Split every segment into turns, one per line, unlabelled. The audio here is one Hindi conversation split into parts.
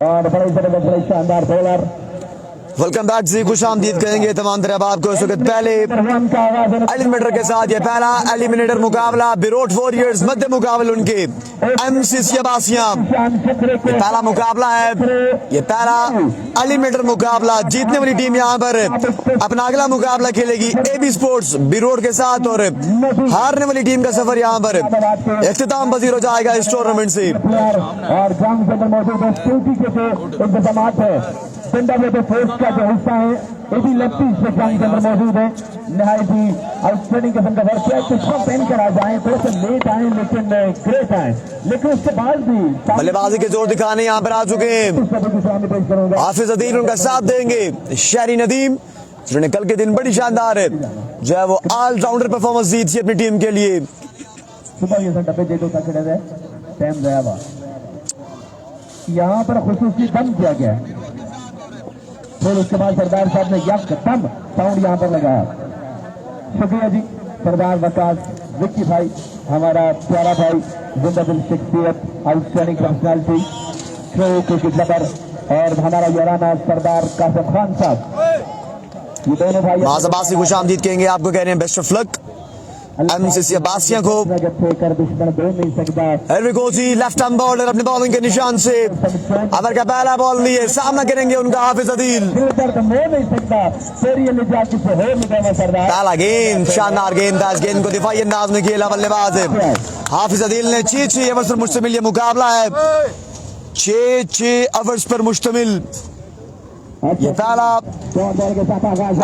और बड़े शानदार बॉलर।
वेलकम बैक जी, खुश आमदीद कहेंगे तमाम तरह आपको। इस वक्त पहले एलिमिनेटर के साथ ये पहला एलिमिनेटर मुकाबला बिरोट वॉरियर्स मध्य मुकाबला उनके एमसीसी अब्बासिया। ये पहला मुकाबला है, ये पहला एलिमिनेटर मुकाबला। जीतने वाली टीम यहाँ पर अपना अगला मुकाबला खेलेगी एबी स्पोर्ट्स बिरोट के साथ, और हारने वाली टीम का सफर यहाँ पर इख्तिताम पजीर हो जाएगा इस टूर्नामेंट से।
और ग्राउंड के अंदर मौजूद है स्कूटी के इंतजाम है। फोर्स का जो हिस्सा है ये भी लेफ्टी से ग्राउंड के अंदर मौजूद है। नहायत ही आउटस्टैंडिंग किस्म का वर्क है। कुछ पहन कर आ जाए, थोड़े से लेट आए लेकिन ग्रेट आए, लेकिन उसके बाद भी
बल्लेबाजी के जोर दिखाने यहाँ पर आ चुके हैं। हाफिज अदील उनका साथ देंगे। शहरी नदीम जिन्होंने कल के दिन बड़ी शानदार है जो है वो ऑलराउंडर परफॉर्मेंस दी थी अपनी टीम के लिए।
यहाँ पर खुसूसी दम किया गया, फिर उसके बाद सरदार साहब ने यकदम साउंड यहाँ पर लगाया। शुक्रिया जी सरदार वकास विक्की भाई, हमारा प्यारा भाई, जिंदादिल शख्सियत, आउटस्टैंडिंग पर्सनालिटी, शो के जबर, और हमारा याराना सरदार कासिम खान साहब। ये दोनों भाई
माज़बासी खुश आमदीद कहेंगे आपको, कह रहे हैं best of luck MCC Abbasiya को। लेफ्ट आर्म बॉलर अपने बॉलिंग के निशान से अवर का पहला बॉल लिए सामना करेंगे उनका हाफिज अदील। पहला गेंद, शानदार गेंदबाज, गेंद को दिफाई अंदाज में खेला बल्लेबाज है हाफिज अदील ने। 6 ओवर्स पर मुश्तमिल ये मुकाबला है, 6 ओवर्स पर मुश्तमिल ये पहला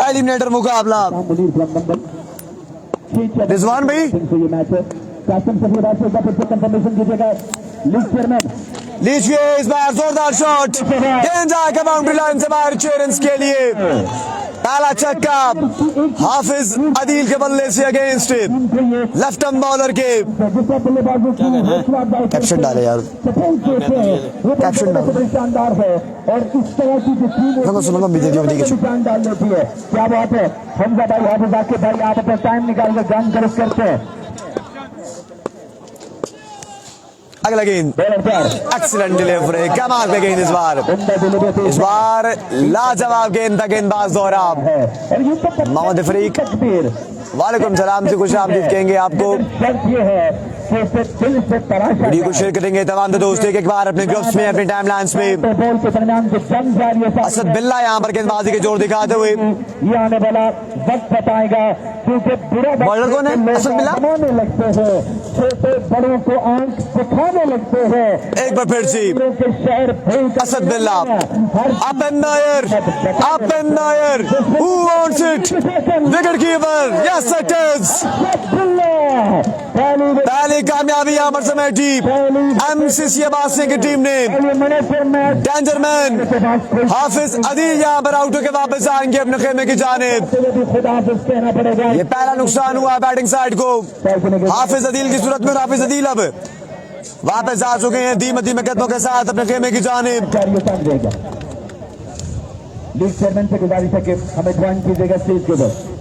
एलिमिनेटर मुकाबला। रिजवान भाई लीजिए इस बार जोरदार शॉट, गेंद जाकर बाउंड्री लाइन से बाहर चेयरेंस के लिए। पहला छक्का हाफिज अदील के बल्ले से अगेंस्ट लेफ्ट आर्म बॉलर के। कैप्शन डाले यार, कैप्शन डाले शानदार है। और इस तरह की जान डाल देती है। क्या बात है हमजा भाई, हाफिज आके भाई आप अपना टाइम निकाल कर जान कर करते हैं। अगला गेंद एक्सीलेंट डिलीवरी, कमाल का गेंद इस बार लाजवाब गेंद था गेंदबाज दोहरा मोहम्मद फरीक। वालेकुम सलाम से खुश आमदीद कहेंगे आपको। वीडियो को शेयर करेंगे तमाम दोस्त एक बार अपने ग्रुप्स में, अपने टाइमलाइंस में। असद बिल्ला यहाँ पर गेंदबाजी के जोर दिखाते हुए।
आने वाला वक्त बताएगा क्योंकि
बॉलर कौन है? असद बिल्ला
लगते हैं, छोटे बड़ों को आंख दिखाने लगते हैं।
एक बार फिर से असद बिल्ला up and Nair, who wants it, wicket keeper, yes it is. पहली कामयाबी यहाँ पर समेटी एमसीसी अब्बासिया की टीम ने। डेंजरमैन हाफिज अदील यहाँ पर आउट होकर वापस आएंगे अपने खेमे की जानिब। ये पहला नुकसान हुआ बैटिंग साइड को हाफिज अदील की सूरत में। हाफिज अदील अब वापस आ चुके हैं धीमे धीमे कदमों के साथ अपने खेमे की जानिब।
लीग चेयरमैन से गुजारिश है कि हमें ज्वाइन कीजिएगा स्टेज के ऊपर।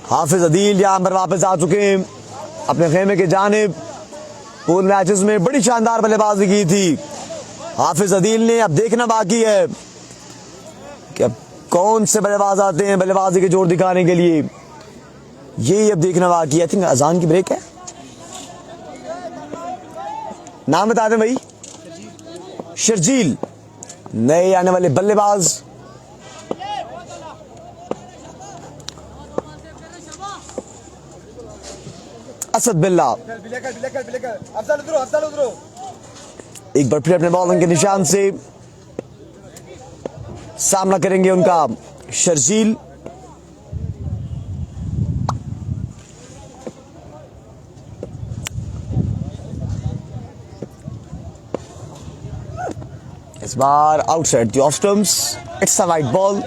हाफिज अदील यहाँ पर वापस आ चुके हैं अपने खेमे की जानिब। पूरे मैचेस में बड़ी शानदार बल्लेबाजी की थी हाफिज अदील ने। अब देखना बाकी है कि अब कौन से बल्लेबाज आते हैं बल्लेबाजी के जोर दिखाने के लिए, यही अब देखना बाकी है। आई थिंक अजान की ब्रेक है। नाम बता दें भाई। शर्जील नए आने वाले बल्लेबाज। असद बिल्ला एक बार फिर अपने बॉलिंग के निशान से सामना करेंगे उनका शर्जील। इस बार outside the off stumps, it's a wide ball.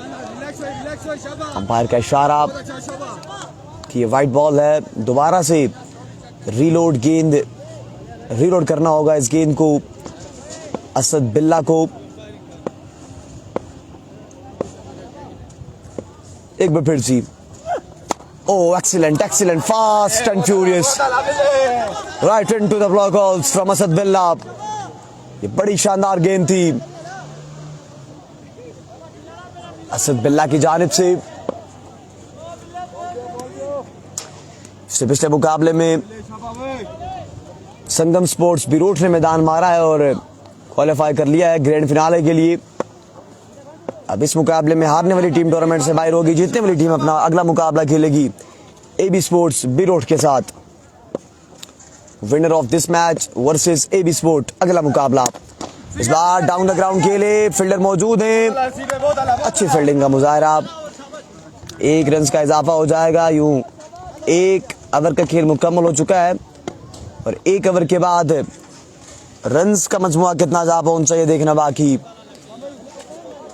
Umpire का इशारा कि ये वाइड बॉल है। दोबारा से रीलोड करना होगा इस गेंद को असद बिल्ला को। एक बार फिर से Oh, excellent, excellent, fast and furious. Right into the block holes from Asad बिल्ला. ये बड़ी शानदार गेंद थी असद बिल्ला की जानिब से. इससे पिछले मुकाबले में संगम स्पोर्ट्स बिरोट ने मैदान मारा है और क्वालिफाई कर लिया है ग्रैंड फिनाले के लिए. अब इस मुकाबले में हारने वाली टीम टूर्नामेंट से बाहर होगी. जीतने वाली टीम अपना अगला मुकाबला खेलेगी एबी स्पोर्ट्स बिरोट के साथ. Winner of this match versus AB sport अगला मुकाबला. इस बार डाउन द ग्राउंड खेले, फील्डर मौजूद हैं, अच्छी फील्डिंग का मुजाहरा. 1 रन का इजाफा हो जाएगा. यूं 1 ओवर का खेल मुकम्मल हो चुका है और 1 ओवर के बाद रन्स का मजमुआ कितना जा पहुंचा ये देखना बाकी.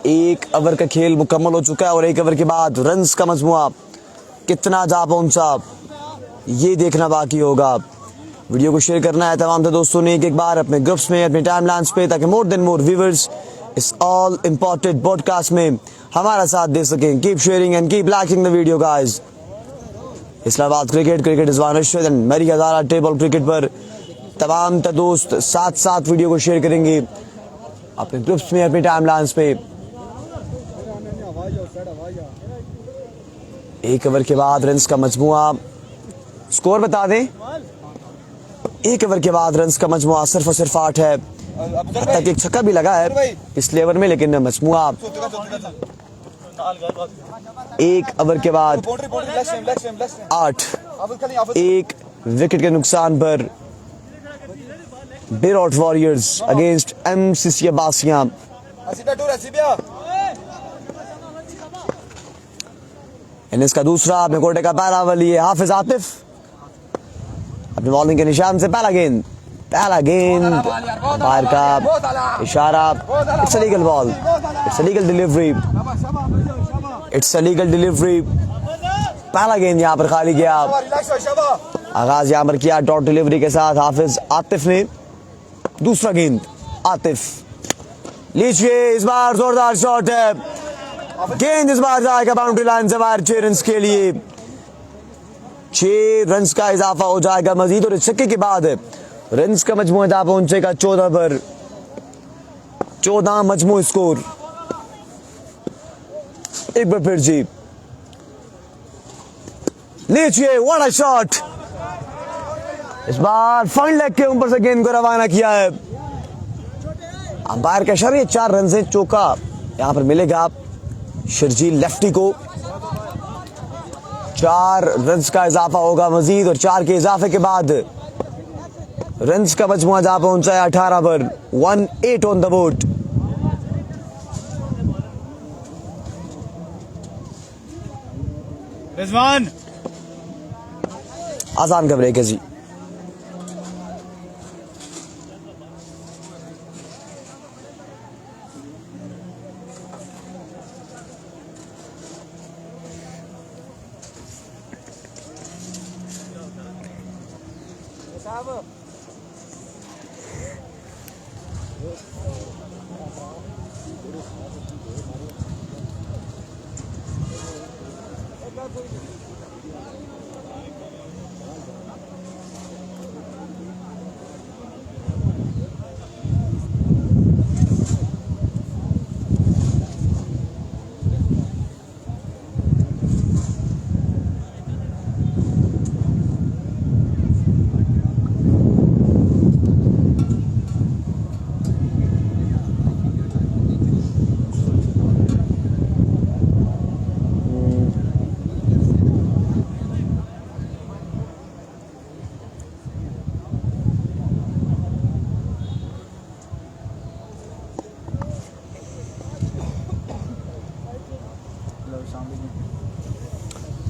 1 ओवर का खेल मुकम्मल हो चुका है और 1 ओवर के बाद रन्स का मजमुआ कितना जा पहुंचा ये देखना बाकी होगा. वीडियो को शेयर करना है तमाम दोस्तों ने एक बार अपने ग्रुप्स में, अपने टाइमलाइंस पे, ताकि मोर देन मोर व्यूअर्स इस ऑल इंपॉर्टेंट पॉडकास्ट में हमारा साथ दे सकें. Keep sharing and keep liking the video guys. Islamabad cricket is one and मेरी हजारा टेबल क्रिकेट पर तमाम दोस्त साथ साथ वीडियो को शेयर करेंगे अपने ग्रुप्स में, अपने टाइमलाइंस पे. 1 ओवर के बाद रन्स का मजमुआ, स्कोर बता दें. 1 ओवर के बाद रन्स का मजमुआ सिर्फ और सिर्फ 8 है. तक एक छक्का भी लगा है पिछले ओवर में, लेकिन मजमुआ 1 ओवर के बाद 8. 1 विकेट के नुकसान पर बिरोट warriors against MCC Abbasiya. Innings का दूसरा अपने कोटे का पहला ओवर लिए हाफिज आतिफ अपने बॉलिंग के निशान से. पहला गेंद बाहर का इशारा. It's a legal ball, it's a legal delivery. पहला गेंद यहाँ पर खाली गया. आगाज यहाँ पर किया डॉट डिलीवरी के साथ हाफिज आतिफ ने. दूसरा गेंद आतिफ लीजिए. इस बार जोरदार शॉट है. गेंद इस बार जाएगा बाउंड्री लाइन से बाहर 6 रन के लिए. 6 रन का इजाफा हो जाएगा मजीद और इस छक्के के बाद रन का मजमू जा पहुंचेगा 14 पर. 14 मजमू स्कोर. एक बार फिर जी लीजिए. What a shot. इस बार फाइन लेग के ऊपर से गेंद को रवाना किया है. अंपायर का इशारा 4 रन से चौका यहां पर मिलेगा शर्जील लेफ्टी को. 4 रन का इजाफा होगा मजीद और 4 के इजाफे के बाद रन का मजमुआ जा पहुंचा है 18 पर. 1-8 ऑन द बोर्ड.
रिजवान
आसान का ब्रेक है जी.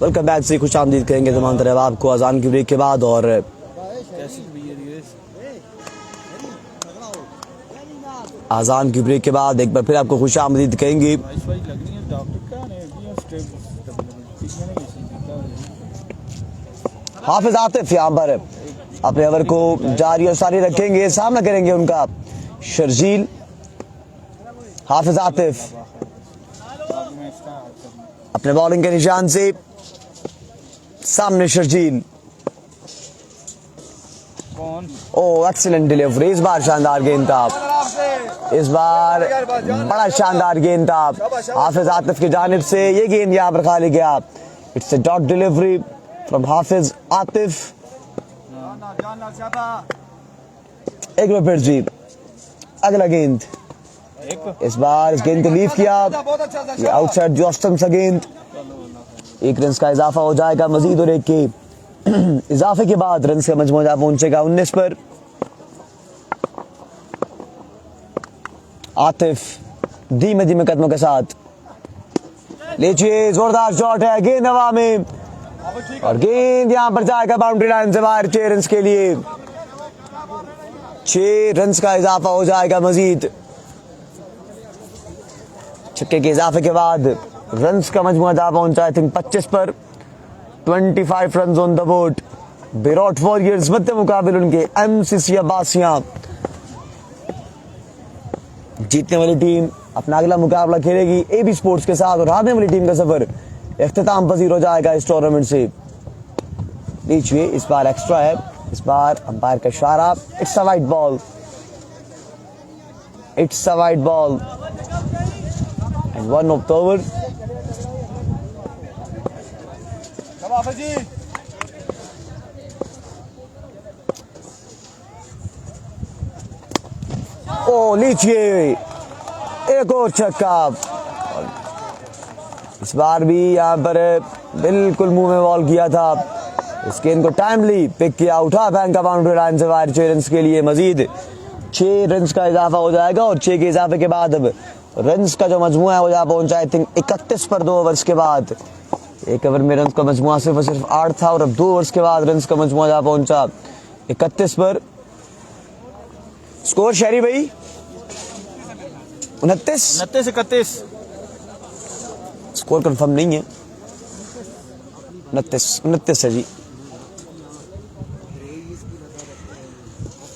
वेलकम बैक से खुश आमदीद करेंगे तमाम तरह आपको अजान की ब्रेक के बाद. और अजान की ब्रेक के बाद एक बार फिर आपको खुश आमदीद कहेंगे. हाफिज आतिफ यहाँ पर अपने ओवर को जारी और सारी रखेंगे. सामना करेंगे उनका शर्जील. हाफिज आतिफ अपने बॉलिंग के निशान से सामने शर्जील। ओ एक्सीलेंट डिलीवरी, इस बार शानदार गेंद था, इस बार बड़ा शानदार गेंद था हाफिज आतिफ की जानिब से। ये गेंद यहाँ पर खाली गया। It's a dot delivery from Hafiz Atif. एक बार फिर जी अगला गेंद, इस बार इस गेंद को लीव किया, ये आउटसाइड जो ऑस्टम सा गेंद। एक रन का इजाफा हो जाएगा मजीद, और एक के इजाफे के बाद रन का मजमूआ पहुंचेगा 19 पर। आतिफ धीमे धीमे कदमों के साथ, लीजिए जोरदार शॉट है, गेंद हवा में और गेंद यहां पर जाएगा बाउंड्री लाइन से बाहर। 6 रन के लिए 6 रन का इजाफा हो जाएगा मजीद। छक्के के इजाफे के बाद रन का मजमूआ पहुंचा आई थिंक 25 पर। 25 run on the board. Virat warriors मध्य मुकाबले उनके एमसीसी अब्बासियां। जीतने वाली टीम अपना अगला मुकाबला खेलेगी एबी स्पोर्ट्स के साथ, और हारने वाली टीम का सफर इख्तिताम पजीर हो जाएगा इस टूर्नामेंट से। लीजिए इस बार एक्स्ट्रा है, इस बार अंपायर का इशारा, it's a wide ball, it's a wide ball and 1 of the over. ओ लीजिए एक और छक्का, इस बार भी यहां पर बिल्कुल मुंह में बॉल किया था। इस गेंद को टाइमली पिक किया, उठा फेंका बाउंड्री लाइन से बाहर। 6 रन के लिए मजीद 6 रन का इजाफा हो जाएगा, और 6 के इजाफे के बाद अब रन का जो मजमुआ है वो जहाँ पहुंचा आई थिंक 31 पर 2 ओवर्स के बाद। एक ओवर में रन का मजमुआ सिर्फ और सिर्फ 8 था, और अब 2 ओवर्स के बाद रन का मजमुआ जहाँ पहुंचा 31 पर। स्कोर शहरी भाई 29-31। स्कोर कंफर्म नहीं है, 29 है जी,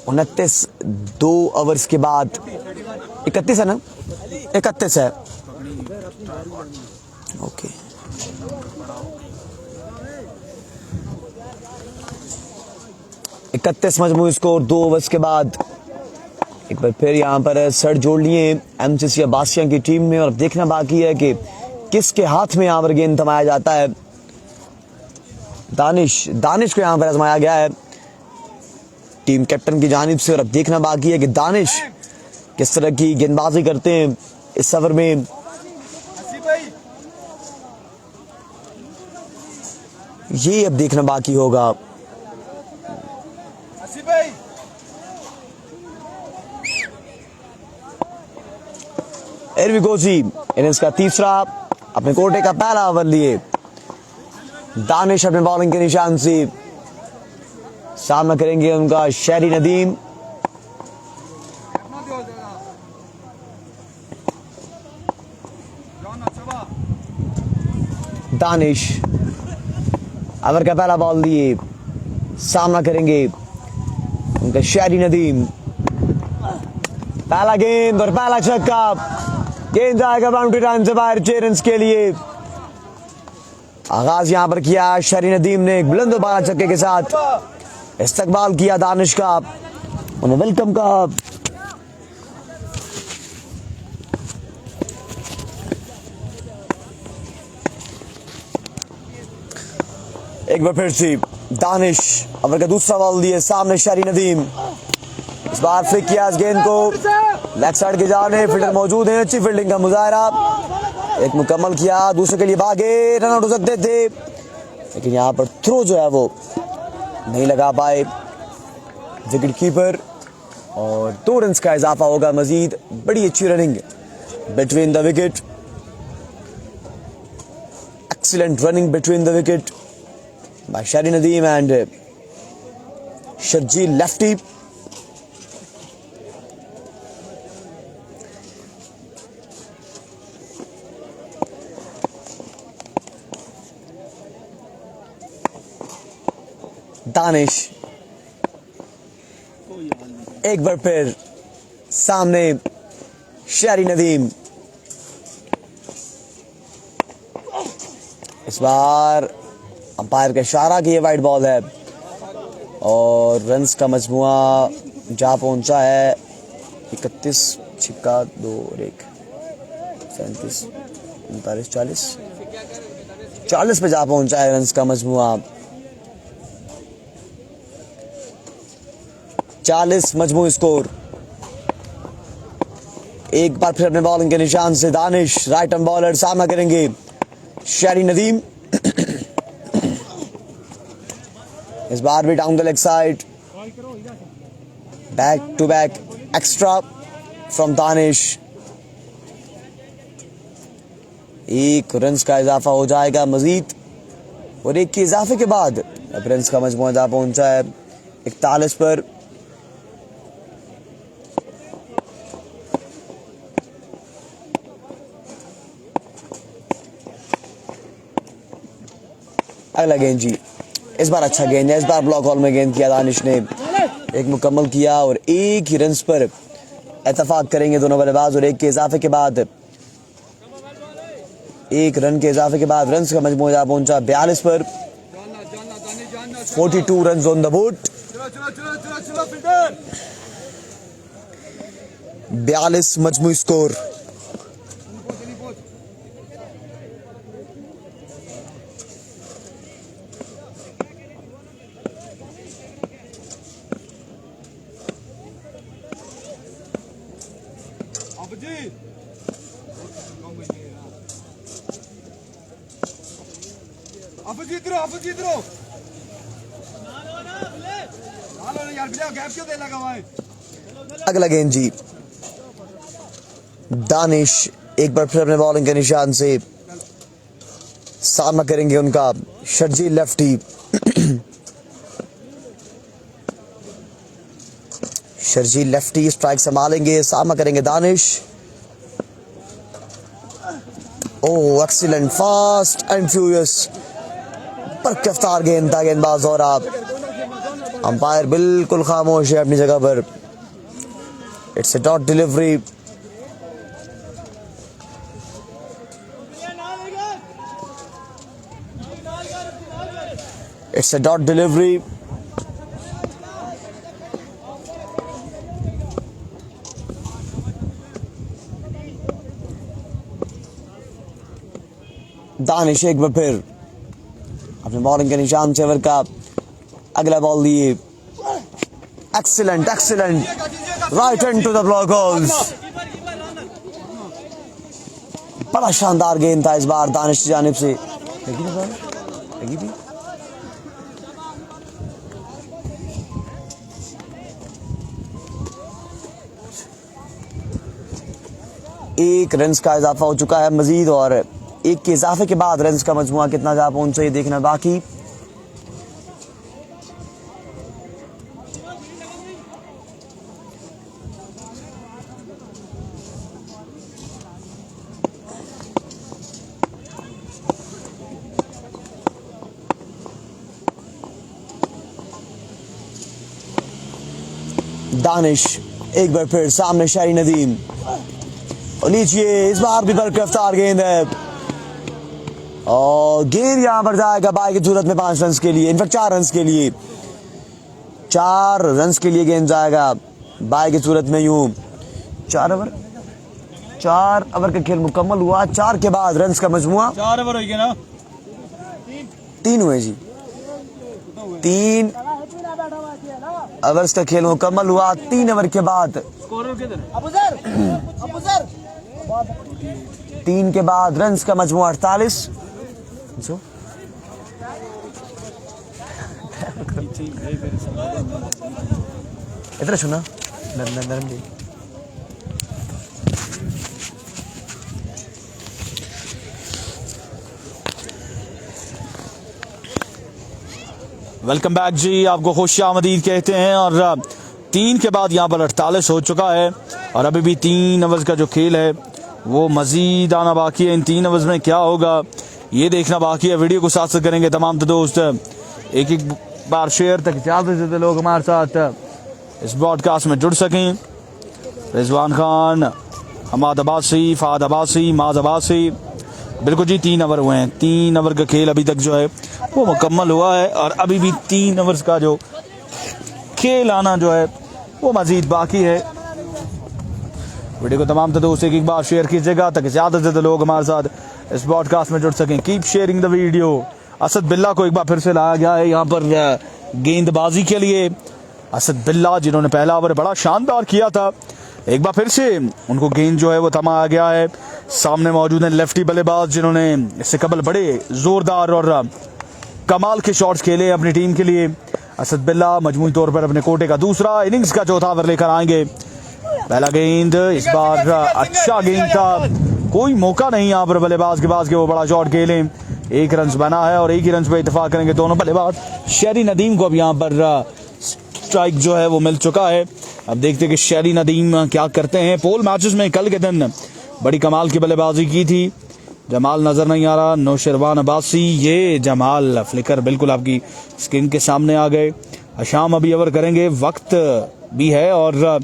29 2 ओवर्स के बाद 31 है ना, 31 है। ओके इकतीस मजमूई स्कोर 2 ओवर्स के बाद। एक बार फिर यहाँ पर सर जोड़ लिए एमसीसी अब्बासिया की टीम में, और अब देखना बाकी है कि किसके हाथ में यहाँ पर गेंद थमाया जाता है। दानिश को यहाँ पर आजमाया गया है टीम कैप्टन की जानिब से, और अब देखना बाकी है कि दानिश किस तरह की गेंदबाजी करते हैं इस ओवर में। ये अब देखना बाकी होगा। एरविगोजी इनिंग्स का तीसरा, अपने कोटे का पहला ओवर लिए। दानिश अपने बॉलिंग के निशान से सामना करेंगे उनका शहरी नदीम। दानिश ओवर का पहला बॉल लिए, सामना करेंगे उनका शहरी नदीम। पहला गेंद और पहला छक्का, गेंद जाएगा बाउंड्री लाइन से बाहर 6 रन के लिए। आगाज यहां पर किया शहरी नदीम ने एक बुलंद बाला छक्के के साथ, इस्तकबाल किया दानिश का, उन्हें वेलकम कहा। एक बार फिर से दानिश ओवर का दूसरा बॉल दिए, सामने शहरी नदीम। इस बार फ्लिक किया इस गेंद को लेग साइड की जाने, फील्डर मौजूद है, अच्छी फील्डिंग का मुजाहरा एक मुकम्मल किया। दूसरे के लिए भागे, रन आउट हो सकते थे, लेकिन यहाँ पर थ्रो जो है वो नहीं लगा पाए विकेट कीपर, और 2 रन का इजाफा होगा मजीद। बड़ी अच्छी running between the wicket, excellent running between the wicket bye शहरी नदीम एंड शर्जील लेफ्टी। दानिश एक बार फिर सामने शहरी नदीम। इस बार अंपायर का इशारा कि ये वाइड बॉल है और रन्स का मजमुआ जा पहुंचा है 31, छिक्का 2 और 1, 37, 39, 40 पे जा पहुंचा है रन्स का मजमुआ। 40 मजमू स्कोर। एक बार फिर अपने बॉलिंग के निशान से दानिश राइट आर्म बॉलर सामना करेंगे शहरी नदीम। इस बार भी down the leg side, back to back extra from Danish. 1 runs का इजाफा हो जाएगा मजीद और 1 के इजाफे के बाद अब रन्स का मजमूआ जा पहुंचा है 41 पर। अगला गेंद जी, इस बार अच्छा गेंद है, इस बार ब्लॉक हॉल में गेंद किया दानिश ने, एक मुकम्मल किया और 1 ही रन्स पर इत्तेफाक करेंगे दोनों बल्लेबाज और 1 के इजाफे के बाद 1 रन के इजाफे के बाद रन्स का मजमूआ पहुंचा 42 पर। 42 रन्स ऑन द बोर्ड। 42 मजमूई स्कोर। अगला गेंद जी, दानिश एक बार फिर अपने बॉलिंग के निशान से सामना करेंगे उनका Sharjeel lefty. Sharjeel lefty strike संभालेंगे, सामना करेंगे दानिश। ओह एक्सीलेंट, फास्ट एंड फ्यूरियस, बरकफ्तार गेंद था गेंदबाज और आप अंपायर बिल्कुल खामोश है अपनी जगह पर। It's a dot delivery. It's a dot delivery. Danish एक बार फिर अपने बॉलिंग के निशान से ओवर का अगला बॉल दिए। Excellent excellent, right hand to the block holes. बड़ा शानदार गेंद था इस बार दानिश की जानिब से। लगी भी। एक रन्स का इजाफा हो चुका है मजीद और 1 के इजाफे के बाद रन्स का मजमुआ कितना जा पहुंचा ये देखना बाकी। दानिश एक बार फिर सामने शहरी नदीम और लीजिए इस बार भी बरकफ्तार गेंद है और गेंद यहां पर जाएगा बाई की सूरत में 5 रन के लिए, इनफैक्ट 4 रन के लिए। 4 रन के लिए गेंद जाएगा बाई की सूरत में। यूं 4 ओवर का खेल मुकम्मल हुआ। 4 के बाद रन का मजमुआ
4 ओवर हो गया ना,
3 हुए जी। 3 ओवर्स का खेल मुकम्मल हुआ। 3 ओवर के बाद 3 के बाद रन्स का मजमुआ 48। इतना सुना नरम जी।
वेलकम बैक जी, आपको खुश आमदीद कहते हैं। और 3 के बाद यहाँ पर 48 हो चुका है और अभी भी 3 ओवर्स का जो खेल है वो मजीद आना बाकी है। इन 3 ओवर्स में क्या होगा ये देखना बाकी है। वीडियो को साथ साथ करेंगे तमाम दोस्त, एक बार शेयर तक ज़्यादा से ज़्यादा लोग हमारे साथ इस ब्रॉडकास्ट में जुड़ सकें। रिजवान खान, हमाद अब्बासी, फाद अब्बासी, माज अब्बासी, बिल्कुल जी 3 ओवर हुए हैं। 3 ओवर का खेल अभी तक जो है वो मुकम्मल हुआ है और अभी भी 3 ओवर्स का जो खेल आना जो है वो मजीद बाकी है। वीडियो को तमाम दोस्त एक बार शेयर कीजिएगा ताकि ज़्यादा से ज़्यादा लोग हमारे साथ इस पॉडकास्ट में जुड़ सकें। Keep sharing the video. Asad बिल्ला को एक बार फिर से लाया गया है यहाँ पर गेंदबाजी के लिए। असद बिल्ला जिन्होंने पहला ओवर बड़ा शानदार किया था, एक बार फिर से उनको गेंद जो है वो थमाया गया है। सामने मौजूद हैं लेफ्टी बल्लेबाज जिन्होंने इससे कबल बड़े जोरदार और कमाल के शॉट्स खेले अपनी टीम के लिए। असद बिल्ला मजमूई तौर पर अपने कोटे का दूसरा इनिंग्स का चौथा ओवर लेकर आएंगे। पहला गेंद इस बार अच्छा गेंद था, कोई मौका नहीं यहाँ पर बल्लेबाज के पास कि वो बड़ा शॉट खेलें। 1 रन बना है और एक ही रन पे इत्तेफाक करेंगे दोनों बल्लेबाज। शेरी नदीम को अब यहाँ पर स्ट्राइक जो है वो मिल चुका है। अब देखते हैं कि शेरी नदीम क्या करते हैं। पोल मैचेस में कल के दिन बड़ी कमाल की बल्लेबाजी की थी। जमाल नजर नहीं आ रहा, नौशरवान अब्बासी, ये जमाल फ्लिकर बिल्कुल आपकी स्क्रीन के सामने आ गए। शाम अभी ओवर करेंगे, वक्त भी है और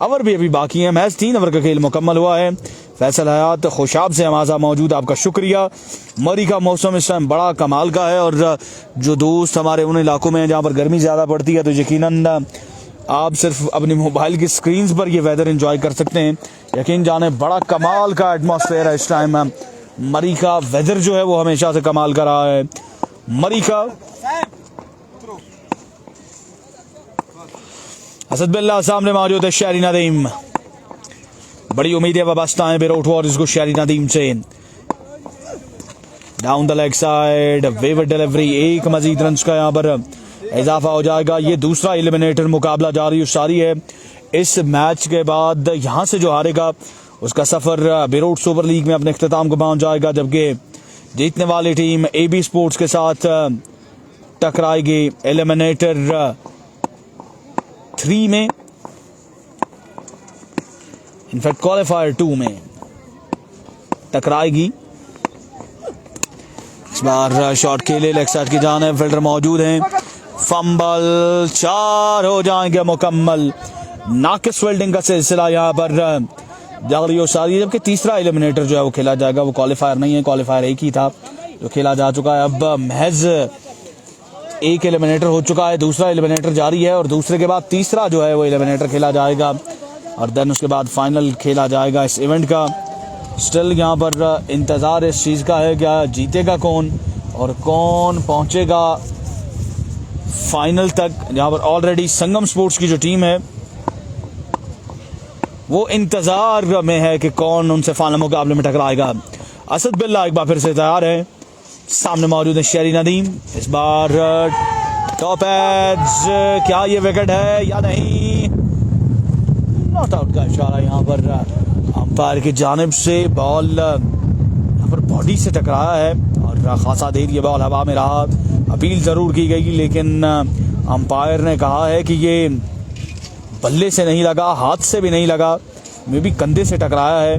ओवर भी अभी बाकी है। मैच 3 ओवर का खेल मुकम्मल हुआ है। फैसल हयात खुशाब से हमारे साथ मौजूद, आपका शुक्रिया। मरी का मौसम इस टाइम बड़ा कमाल का है और जो दोस्त हमारे उन इलाकों में हैं जहाँ पर गर्मी ज़्यादा पड़ती है तो यकीनन आप सिर्फ अपनी मोबाइल की स्क्रीन पर ये वेदर एंजॉय कर सकते हैं। यकीन जाने बड़ा कमाल का एटमॉस्फेयर है इस टाइम। मरी का वेदर जो है वो हमेशा से कमाल का रहा है। मरी का असद बिल्ला सामने मौजूद है शेरी नदीम। बड़ी उम्मीदें वाबस्ता हैं विराट वॉरियर्स को शेरी नदीम से। Down the leg side waver delivery, एक मजीद रन का यहाँ पर इजाफा हो जाएगा। ये दूसरा एलिमिनेटर मुकाबला जारी है। इस मैच के बाद यहाँ से जो हारेगा उसका सफर विराट सुपर लीग में अपने इख्तिताम को पहुंच जाएगा, जबकि जीतने वाली टीम AB स्पोर्ट्स के साथ टकराएगी एलिमिनेटर 3 में, इनफैक्ट क्वालिफायर 2 में टकराएगी। इस बार शॉट के लिए लेग साइड की जानिब फील्डर मौजूद हैं। फंबल, 4 हो जाएंगे मुकम्मल। नाकिस फील्डिंग का सिलसिला यहाँ पर जारी हो सारी, जबकि तीसरा एलिमिनेटर जो है वो खेला जाएगा। वो क्वालिफायर नहीं है, क्वालिफायर एक ही था जो खेला जा चुका है। अब महज एक एलिमिनेटर हो चुका है, दूसरा एलिमिनेटर जारी है और दूसरे के बाद तीसरा जो है वो एलिमिनेटर खेला जाएगा और देन उसके बाद फाइनल खेला जाएगा इस इवेंट का। स्टिल यहाँ पर इंतज़ार इस चीज़ का है क्या जीतेगा कौन और कौन पहुँचेगा फाइनल तक, जहाँ पर ऑलरेडी संगम स्पोर्ट्स की जो टीम है वो इंतजार में है कि कौन उनसे फाइनल मुकाबले में टकराएगा। असद बिल्ला एक बार फिर से तैयार है। सामने मौजूद है शेरी नदीम। इस बार टॉप एज, क्या ये विकेट है या नहीं? नॉट आउट का इशारा यहाँ पर अंपायर की जानिब से। बॉल यहाँ पर बॉडी से टकराया है और खासा देर ये बॉल हवा में रहा। अपील जरूर की गई लेकिन अंपायर ने कहा है कि ये बल्ले से नहीं लगा, हाथ से भी नहीं लगा, मे भी कंधे से टकराया है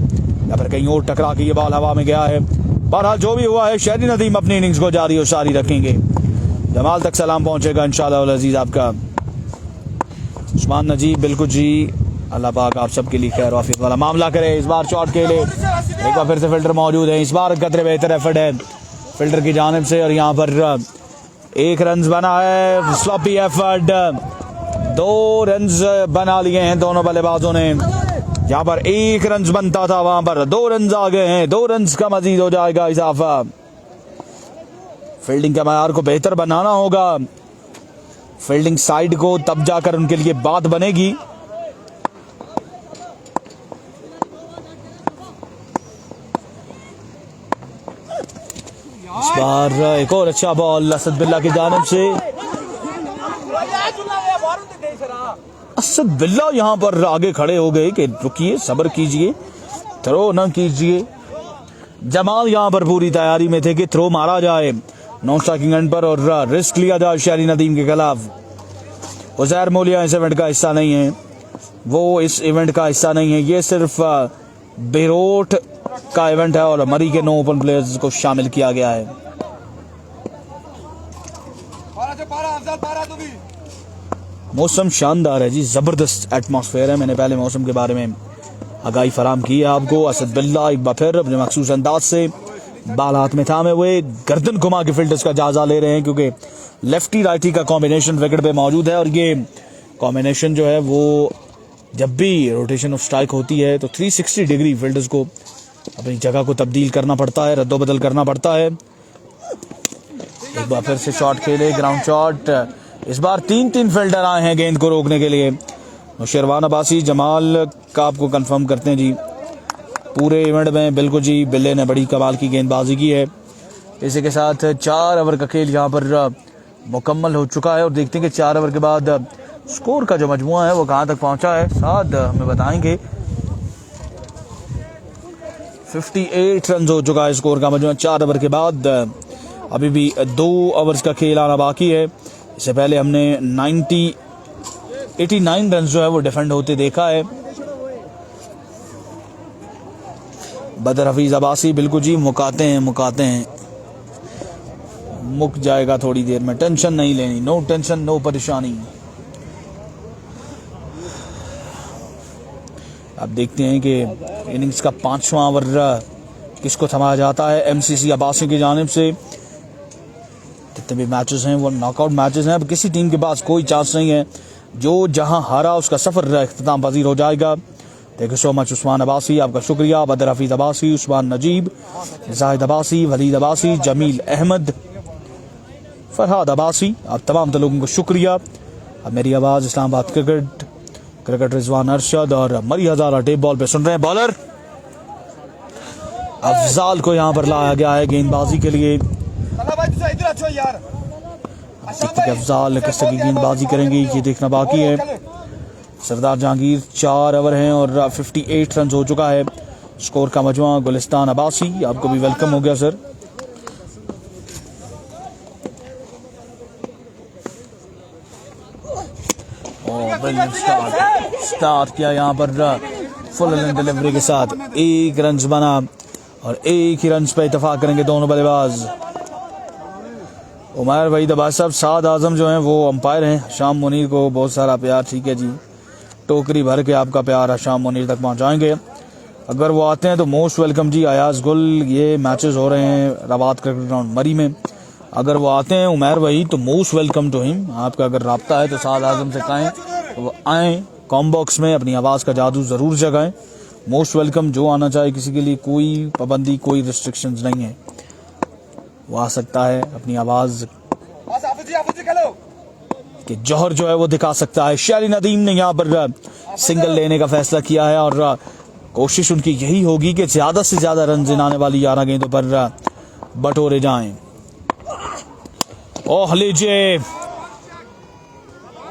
या फिर कहीं और टकरा के ये बॉल हवा में गया है। बहरहाल जो भी हुआ है शेरी नदीम अपनी इनिंग्स को जारी और सारी रखेंगे। जमाल तक सलाम पहुंचेगा इंशाल्लाह अजीज आपका। उस्मान नजीब बिल्कुल जी, अल्लाह पाक आप सबके लिए खैर वाफियत वाला मामला करे। इस बार शॉट के लिए एक बार फिर से फील्डर मौजूद है। इस बार कदरे बेहतर एफर्ट है फील्डर की जानिब से और यहाँ पर 1 रन बना है। स्लॉपी एफर्ट, 2 रन बना लिए हैं दोनों बल्लेबाजों ने। जहां पर 1 रन बनता था वहां पर 2 रन आ गए हैं। 2 रन का मजीद हो जाएगा इजाफा। फील्डिंग के मयार को बेहतर बनाना होगा, फील्डिंग साइड को, तब जाकर उनके लिए बात बनेगी। इस बार एक और अच्छा बॉल असद बिल्ला की जानिब से। असद बिल्ला यहाँ पर आगे खड़े हो गए कि रुकिए, सब्र कीजिए, थ्रो न कीजिए। जमाल यहाँ पर पूरी तैयारी में थे कि थ्रो मारा जाए नॉन स्ट्राइकिंग एंड पर और रिस्क लिया जाए शेरी नदीम के खिलाफ। उजैर मोलिया इस इवेंट का हिस्सा नहीं है, वो इस इवेंट का हिस्सा नहीं है। ये सिर्फ बेरोट का इवेंट है और मरी के 9 ओपन प्लेयर्स को शामिल किया गया है। मौसम शानदार है जी, ज़बरदस्त एटमॉस्फेयर है। मैंने पहले मौसम के बारे में आगाही फराम की है आपको। असद बिल्ला एक बार फिर अपने मखसूस अंदाज से बाल हाथ में थामे हुए गर्दन घुमा के फील्डर्स का जायजा ले रहे हैं, क्योंकि लेफ्टी राइटी का कॉम्बिनेशन विकेट पे मौजूद है और ये कॉम्बिनेशन जो है वो जब भी रोटेशन ऑफ स्ट्राइक होती है तो 360 डिग्री फील्डर्स को अपनी जगह को तब्दील करना पड़ता है, रद्दोबदल करना पड़ता है। एक बार फिर से शॉट खेले, ग्राउंड शॉट। इस बार 3 फील्डर आए हैं गेंद को रोकने के लिए। शेरवान अब्बासी जमाल का आपको कंफर्म करते हैं जी, पूरे इवेंट में बिल्कुल जी बिल्ले ने बड़ी कमाल की गेंदबाजी की है। इसी के साथ 4 ओवर का खेल यहाँ पर मुकम्मल हो चुका है और देखते हैं कि 4 ओवर के बाद स्कोर का जो मजमुआ है वो कहाँ तक पहुंचा है। साथ हमें बताएंगे 58 रन हो चुका है स्कोर का मजमुआ 4 ओवर के बाद। अभी भी 2 ओवर्स का खेल आना बाकी है। इससे पहले हमने 89 रन जो है वो डिफेंड होते देखा है। बदर हफीज अब्बासी बिल्कुल जी मुकाते हैं, मुक जाएगा थोड़ी देर में, टेंशन नहीं लेनी, नो टेंशन नो परेशानी। अब देखते हैं कि इनिंग्स का 5वां ओवर किसको थमाया जाता है। एमसीसी अब्बासी की जानिब से जितने भी मैचेस हैं वो नॉकआउट मैचेस हैं। अब किसी टीम के पास कोई चांस नहीं है, जो जहां हारा उसका सफर इख्तिताम पजीर हो जाएगा। Thank you so much Usman Abbasi, आपका शुक्रिया। बदर हफीज अब्बासी, उस्मान नजीब, जाहिद अब्बासी, वलीद अब्बासी, जमील अहमद, फरहाद अब्बासी, आप तमाम लोगों को शुक्रिया। अब मेरी आवाज़ इस्लामाबाद क्रिकेट रिजवान अरशद और मरी हजारा टेप बॉल पे सुन रहे हैं। बॉलर अफजाल को यहाँ पर लाया गया है गेंदबाजी के लिए। अफजाल किस तरह की गेंदबाजी करेंगे ये देखना बाकी है। सरदार जहांगीर 4 ओवर हैं और 58 रन हो चुका है स्कोर का मजमुआ। गुलिस्तान अब्बासी, आपको भी वेलकम हो गया सर। स्टार्ट किया यहाँ पर फुल लेंथ डिलीवरी के साथ। 1 रन बना और 1 ही रन पे इत्तेफाक करेंगे दोनों बल्लेबाज। उमर वहीद अब्बास साहब, साद आजम जो हैं वो अंपायर हैं। शाम मुनीर को बहुत सारा प्यार, ठीक है जी, टोकरी भर के आपका प्यार शाम मुनीर तक पहुंचाएंगे। अगर वो आते हैं तो मोस्ट वेलकम जी। अयाज गुल, ये मैचेस हो रहे हैं रवात क्रिकेट ग्राउंड मरी में। अगर वो आते हैं उमर वहीद तो मोस्ट वेलकम टू हिम। आपका अगर राब्ता है तो साद आजम से कहें तो वो आएँ, कॉमबॉक्स में अपनी आवाज़ का जादू ज़रूर जगाएं। मोस्ट वेलकम, जो आना चाहे, किसी के लिए कोई पाबंदी कोई रिस्ट्रिक्शंस नहीं है, वो आ सकता है, अपनी आवाज़ कि जौहर जो है वो दिखा सकता है। शहरी नदीम ने यहाँ पर सिंगल लेने का फैसला किया है और कोशिश उनकी यही होगी कि ज्यादा से ज्यादा रन जिनाने वाली 11 गेंदों पर बटोरे जाएं। ओह लीजिए,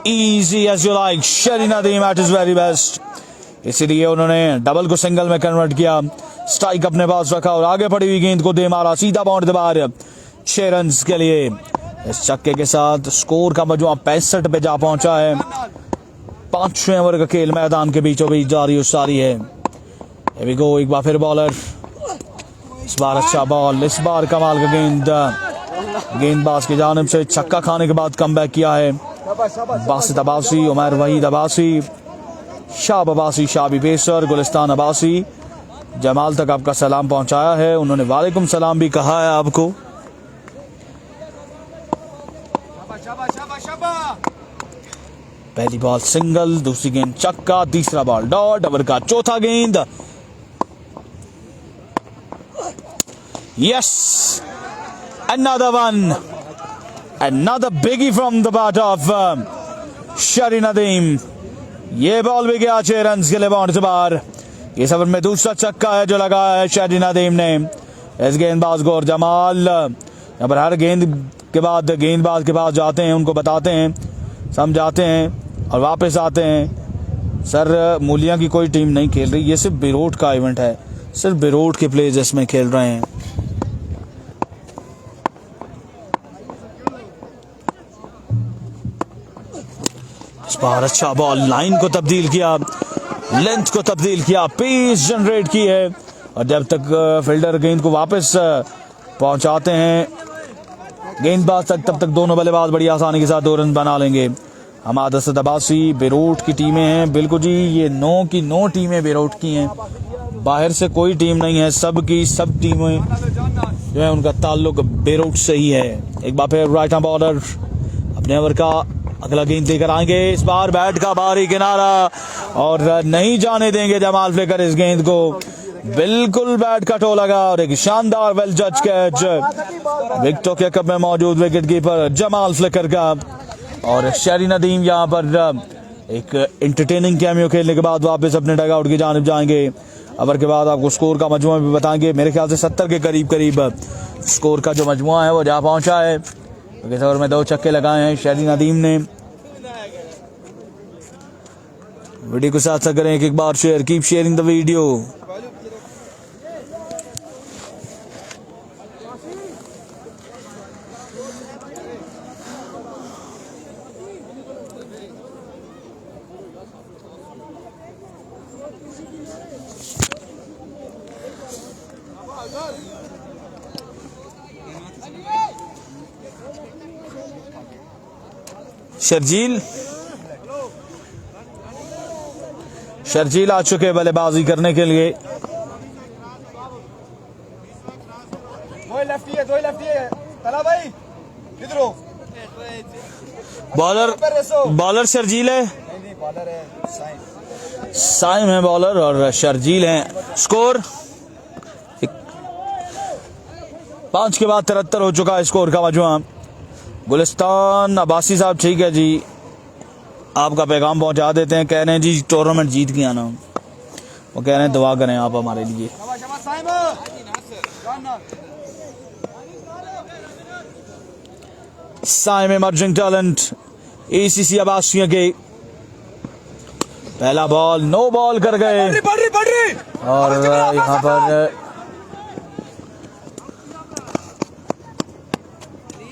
easy as you like, Shehri Nadeem at his very best. इसीलिए उन्होंने डबल को सिंगल में कन्वर्ट किया, स्ट्राइक अपने पास रखा और आगे पड़ी हुई गेंद को दे मारा सीधा बाउंड दे बाहर 6 रन के लिए। इस छक्के के साथ स्कोर का मजमुआ 65 पे जा पहुंचा है। 5वें ओवर का खेल मैदान के बीचों बीच जारी और सारी है। Here we go, एक बार फिर बॉलर, इस बार अच्छा बॉल, इस बार कमाल का गेंदबाज की जानिब से छक्का खाने के बाद कमबैक किया है। बासित अब्बासी, उमर वहीद अब्बासी, शाब अब्बासी, शाबी पेसर, गुलिस्तान अब्बासी, जमाल तक आपका सलाम पहुंचाया है, उन्होंने वालेकुम सलाम भी कहा है आपको। पहली बॉल सिंगल, दूसरी गेंद चक्का, तीसरा बॉल डॉट, ओवर का चौथा गेंद, yes, another one, another biggie from the bat of शहरी नदीम। ये बॉल भी गया 6 रन के लिए बाउंड से बाहर। इस ओवर में दूसरा छक्का है जो लगाया है शहरी नदीम ने। इस गेंदबाज को और जमाल यहाँ पर हर गेंद के बाद गेंदबाज के पास जाते हैं, उनको बताते हैं, समझाते हैं और वापस आते हैं। सर मूलिया की कोई टीम नहीं खेल रही, ये सिर्फ बिरोट का इवेंट है, सिर्फ बिरोट के प्लेयर्स इसमें खेल रहे हैं। इस बार अच्छा बॉल, लाइन को तब्दील किया, लेंथ को तब्दील किया, पेस जनरेट की है और जब तक फील्डर गेंद को वापस पहुंचाते हैं गेंदबाज तक, तब तक दोनों बल्लेबाज बड़ी आसानी के साथ 2 रन बना लेंगे। हमाद असद अब्बासी, बिरोट की टीमें हैं, बिल्कुल जी, ये 9 की 9 टीमें बिरोट की हैं, बाहर से कोई टीम नहीं है, सब की सब टीमें जो है उनका ताल्लुक बेरूट से ही है। एक बार फिर राइट आर्म बॉलर अपने ओवर का अगला गेंद लेकर आएंगे। इस बार बैट का बाहरी किनारा और नहीं जाने देंगे जमाल फ्लिकर इस गेंद को। बिल्कुल बैट का टो लगा और एक शानदार वेल जज कैच विकेटों के कप में मौजूद विकेट कीपर जमाल फ्लिकर का। और शहरी नदीम यहाँ पर एक एंटरटेनिंग कैमियो खेलने के बाद वापस अपने डग आउट की जानिब जाएंगे। ओवर के बाद आपको स्कोर का मजमुआ भी बताएंगे। मेरे ख्याल से 70 के करीब स्कोर का जो मजमुआ है वो जा पहुंचा है। इस ओवर में 2 छक्के लगाए हैं शहरी नदीम ने। वीडियो को साथ करें एक बार share, keep sharing the video. Sharjeel आ चुके बल्लेबाजी करने के लिए।
दो लेफ्टी है तला भाई किधर हो?
बॉलर शर्जील है,
नहीं बॉलर है
साइम है बॉलर और शर्जील है। स्कोर 5 के बाद 73 हो चुका है स्कोर का मजमुआ। गुलिस्तान अब्बासी साहब ठीक है जी, आपका पैगाम पहुंचा देते हैं। कह रहे हैं जी टूर्नामेंट जीत गया ना, वो कह रहे हैं दुआ करें आप हमारे लिए। Saim emerging talent ACC Abbasiya के पहला बॉल नो बॉल कर गए और यहाँ पर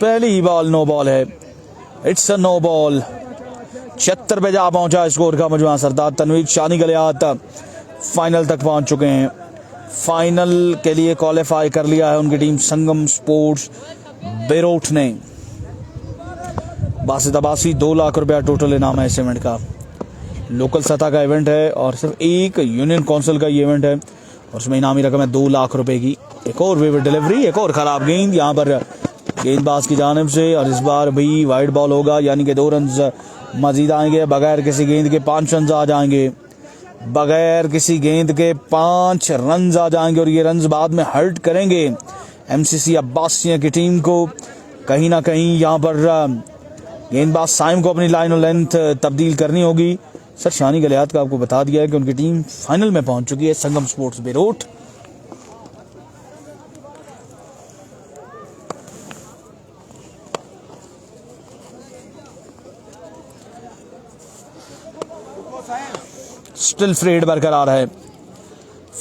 पहली ही बॉल नो बॉल है। It's a no ball. 76 पे जा पहुंचा स्कोर का मजमुआ। सरदार तनवीर शानी गलियात फाइनल तक पहुंच चुके हैं। फाइनल के लिए क्वालिफाई कर लिया है उनकी टीम संगम स्पोर्ट्स बेरोट ने। बासित अब्बासी 2 लाख रुपया टोटल इनाम है इस इवेंट का। लोकल सतह का इवेंट है और सिर्फ एक यूनियन काउंसिल का ये इवेंट है और उसमें इनामी रकम है 2 लाख रुपए की। एक और विविड डिलीवरी, एक और खराब गेंद यहाँ पर गेंदबाज की जानिब से और इस बार भी वाइड बॉल होगा, यानी कि 2 रन मजीद आएंगे। बगैर किसी गेंद के 5 रन आ जाएंगे। बगैर किसी गेंद के 5 रन आ जाएंगे और ये रन बाद में हर्ट करेंगे MCC अब्बासिया की टीम को। कहीं ना कहीं यहाँ पर गेंदबाज साइम को अपनी लाइन और लेंथ तब्दील करनी होगी। सर शानी गलियात का आपको बता दिया है कि उनकी टीम फाइनल में पहुंच चुकी है संगम स्पोर्ट्स बेरोट। स्टिल फ्री हिट बरकरार है,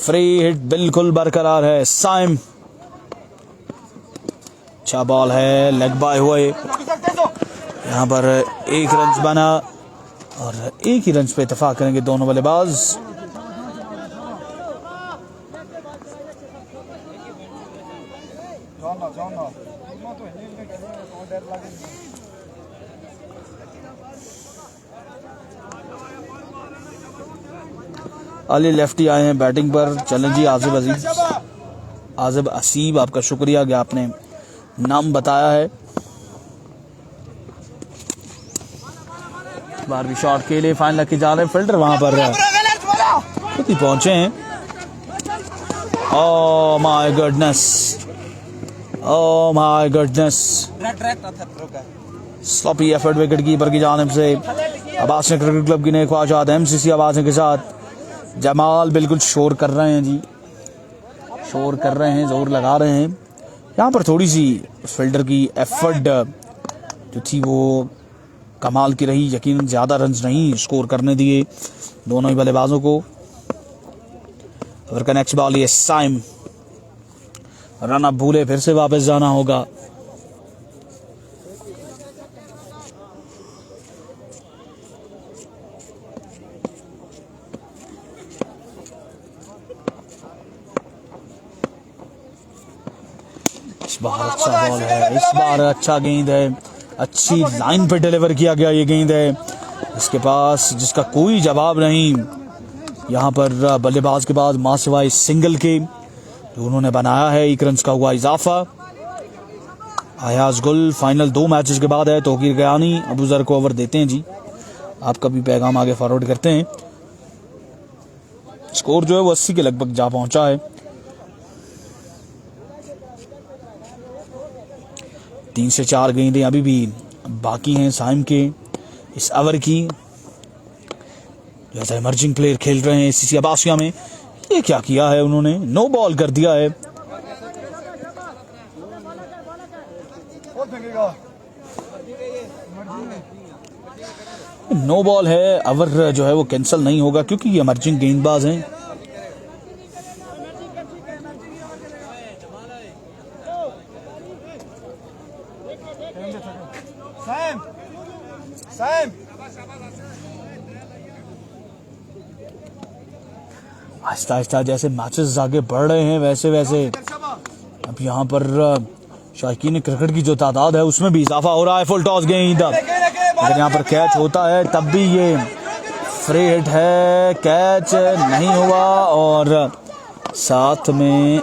फ्री हिट बिल्कुल बरकरार है। साइम अच्छा बॉल है, लेग बाय हुए। यहाँ पर 1 रन बना और 1 ही रन पे इत्तेफाक करेंगे दोनों बल्लेबाज। अली लेफ्टी आए हैं बैटिंग पर। चलें जी आजिब असीब आपका शुक्रिया कि आपने नाम बताया है। बार भी शॉट के लिए फाइनल की जा रहे हैं। फिल्डर वहां पर खुद ही पहुंचे हैं। Oh my goodness, oh my goodness. Sloppy effort wicket keeper की जानिब से। अब्बासिया क्रिकेट क्लब की नई ख्वाहिशात MCC अब्बासिया के साथ। जमाल बिल्कुल शोर कर रहे हैं जी, शोर कर रहे हैं, जोर लगा रहे हैं। यहाँ पर थोड़ी सी फील्डर की एफर्ट जो थी वो कमाल की रही। यकीनन ज़्यादा रन्स नहीं स्कोर करने दिए दोनों ही बल्लेबाजों को। ओवर का नेक्स्ट बॉल ये साइम रन अब भूले, फिर से वापस जाना होगा। इस बार अच्छा बॉल है, इस बार अच्छा गेंद है, अच्छी लाइन पे डिलीवर किया गया ये गेंद है इसके पास, जिसका कोई जवाब नहीं यहाँ पर बल्लेबाज के पास मां सिवाय सिंगल के। जो उन्होंने बनाया है। 1 रन का हुआ इजाफा। अयाज गुल फाइनल 2 मैचेस के बाद है। तौकीर गयानी अबूजर को ओवर देते हैं जी। आपका भी पैगाम आगे फॉरवर्ड करते हैं। स्कोर जो है वो 80 के लगभग जा पहुंचा है। 3 से 4 गेंदें अभी भी बाकी हैं साइम के इस ओवर की। जैसा इमर्जिंग प्लेयर खेल रहे हैं सीसी अब्बासिया में। ये क्या किया है उन्होंने, नो बॉल कर दिया है। नो बॉल है, ओवर जो है वो कैंसिल नहीं होगा क्योंकि ये इमर्जिंग गेंदबाज हैं। आहिस्ता आहिस्ता जैसे मैचेस आगे बढ़ रहे हैं वैसे वैसे अब यहाँ पर शायकीन क्रिकेट की जो तादाद है उसमें भी इजाफा हो रहा है। फुल टॉस गेंद, अगर यहाँ पर कैच होता है तब भी ये फ्री हिट है। कैच नहीं हुआ और साथ में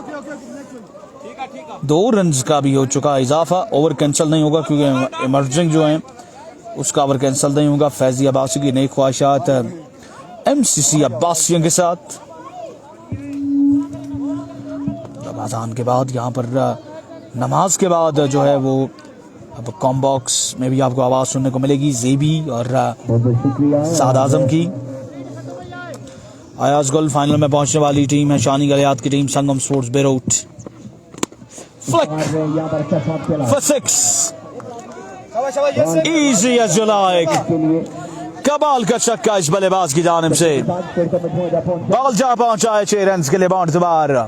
2 रन का भी हो चुका इजाफा। ओवर कैंसिल नहीं होगा क्योंकि इमर्जिंग जो है उसका ओवर कैंसिल नहीं होगा। फैजी अब्बासी की नई ख्वाहिशात MCC अब्बासियों के साथ। अजान के बाद यहाँ पर नमाज के बाद जो है वो अब कॉम बॉक्स में भी आपको आवाज सुनने को मिलेगी जेबी और साद आजम की। अयाज गुल फाइनल में पहुंचने वाली टीम है शानी गलियात की team Sangam sports Beirut. Flick for 6 easy as you like. कमाल का छक्का इस बल्लेबाज की जानिब से। बॉल जा पहुंचा है 6 रन के लिए बाउंड्री।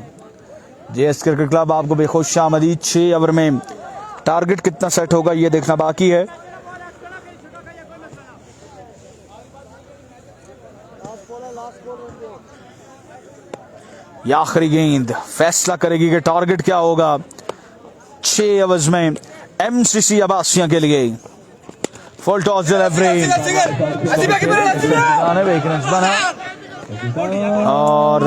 जेएस क्रिकेट क्लब आपको भी खुशामदीद। 6 ओवर में टारगेट कितना सेट होगा ये देखना बाकी है। ये आखिरी गेंद फैसला करेगी कि टारगेट क्या होगा 6 ओवर्स में MCC अब्बासिया के लिए। फुल टॉस डिलीवरी बना और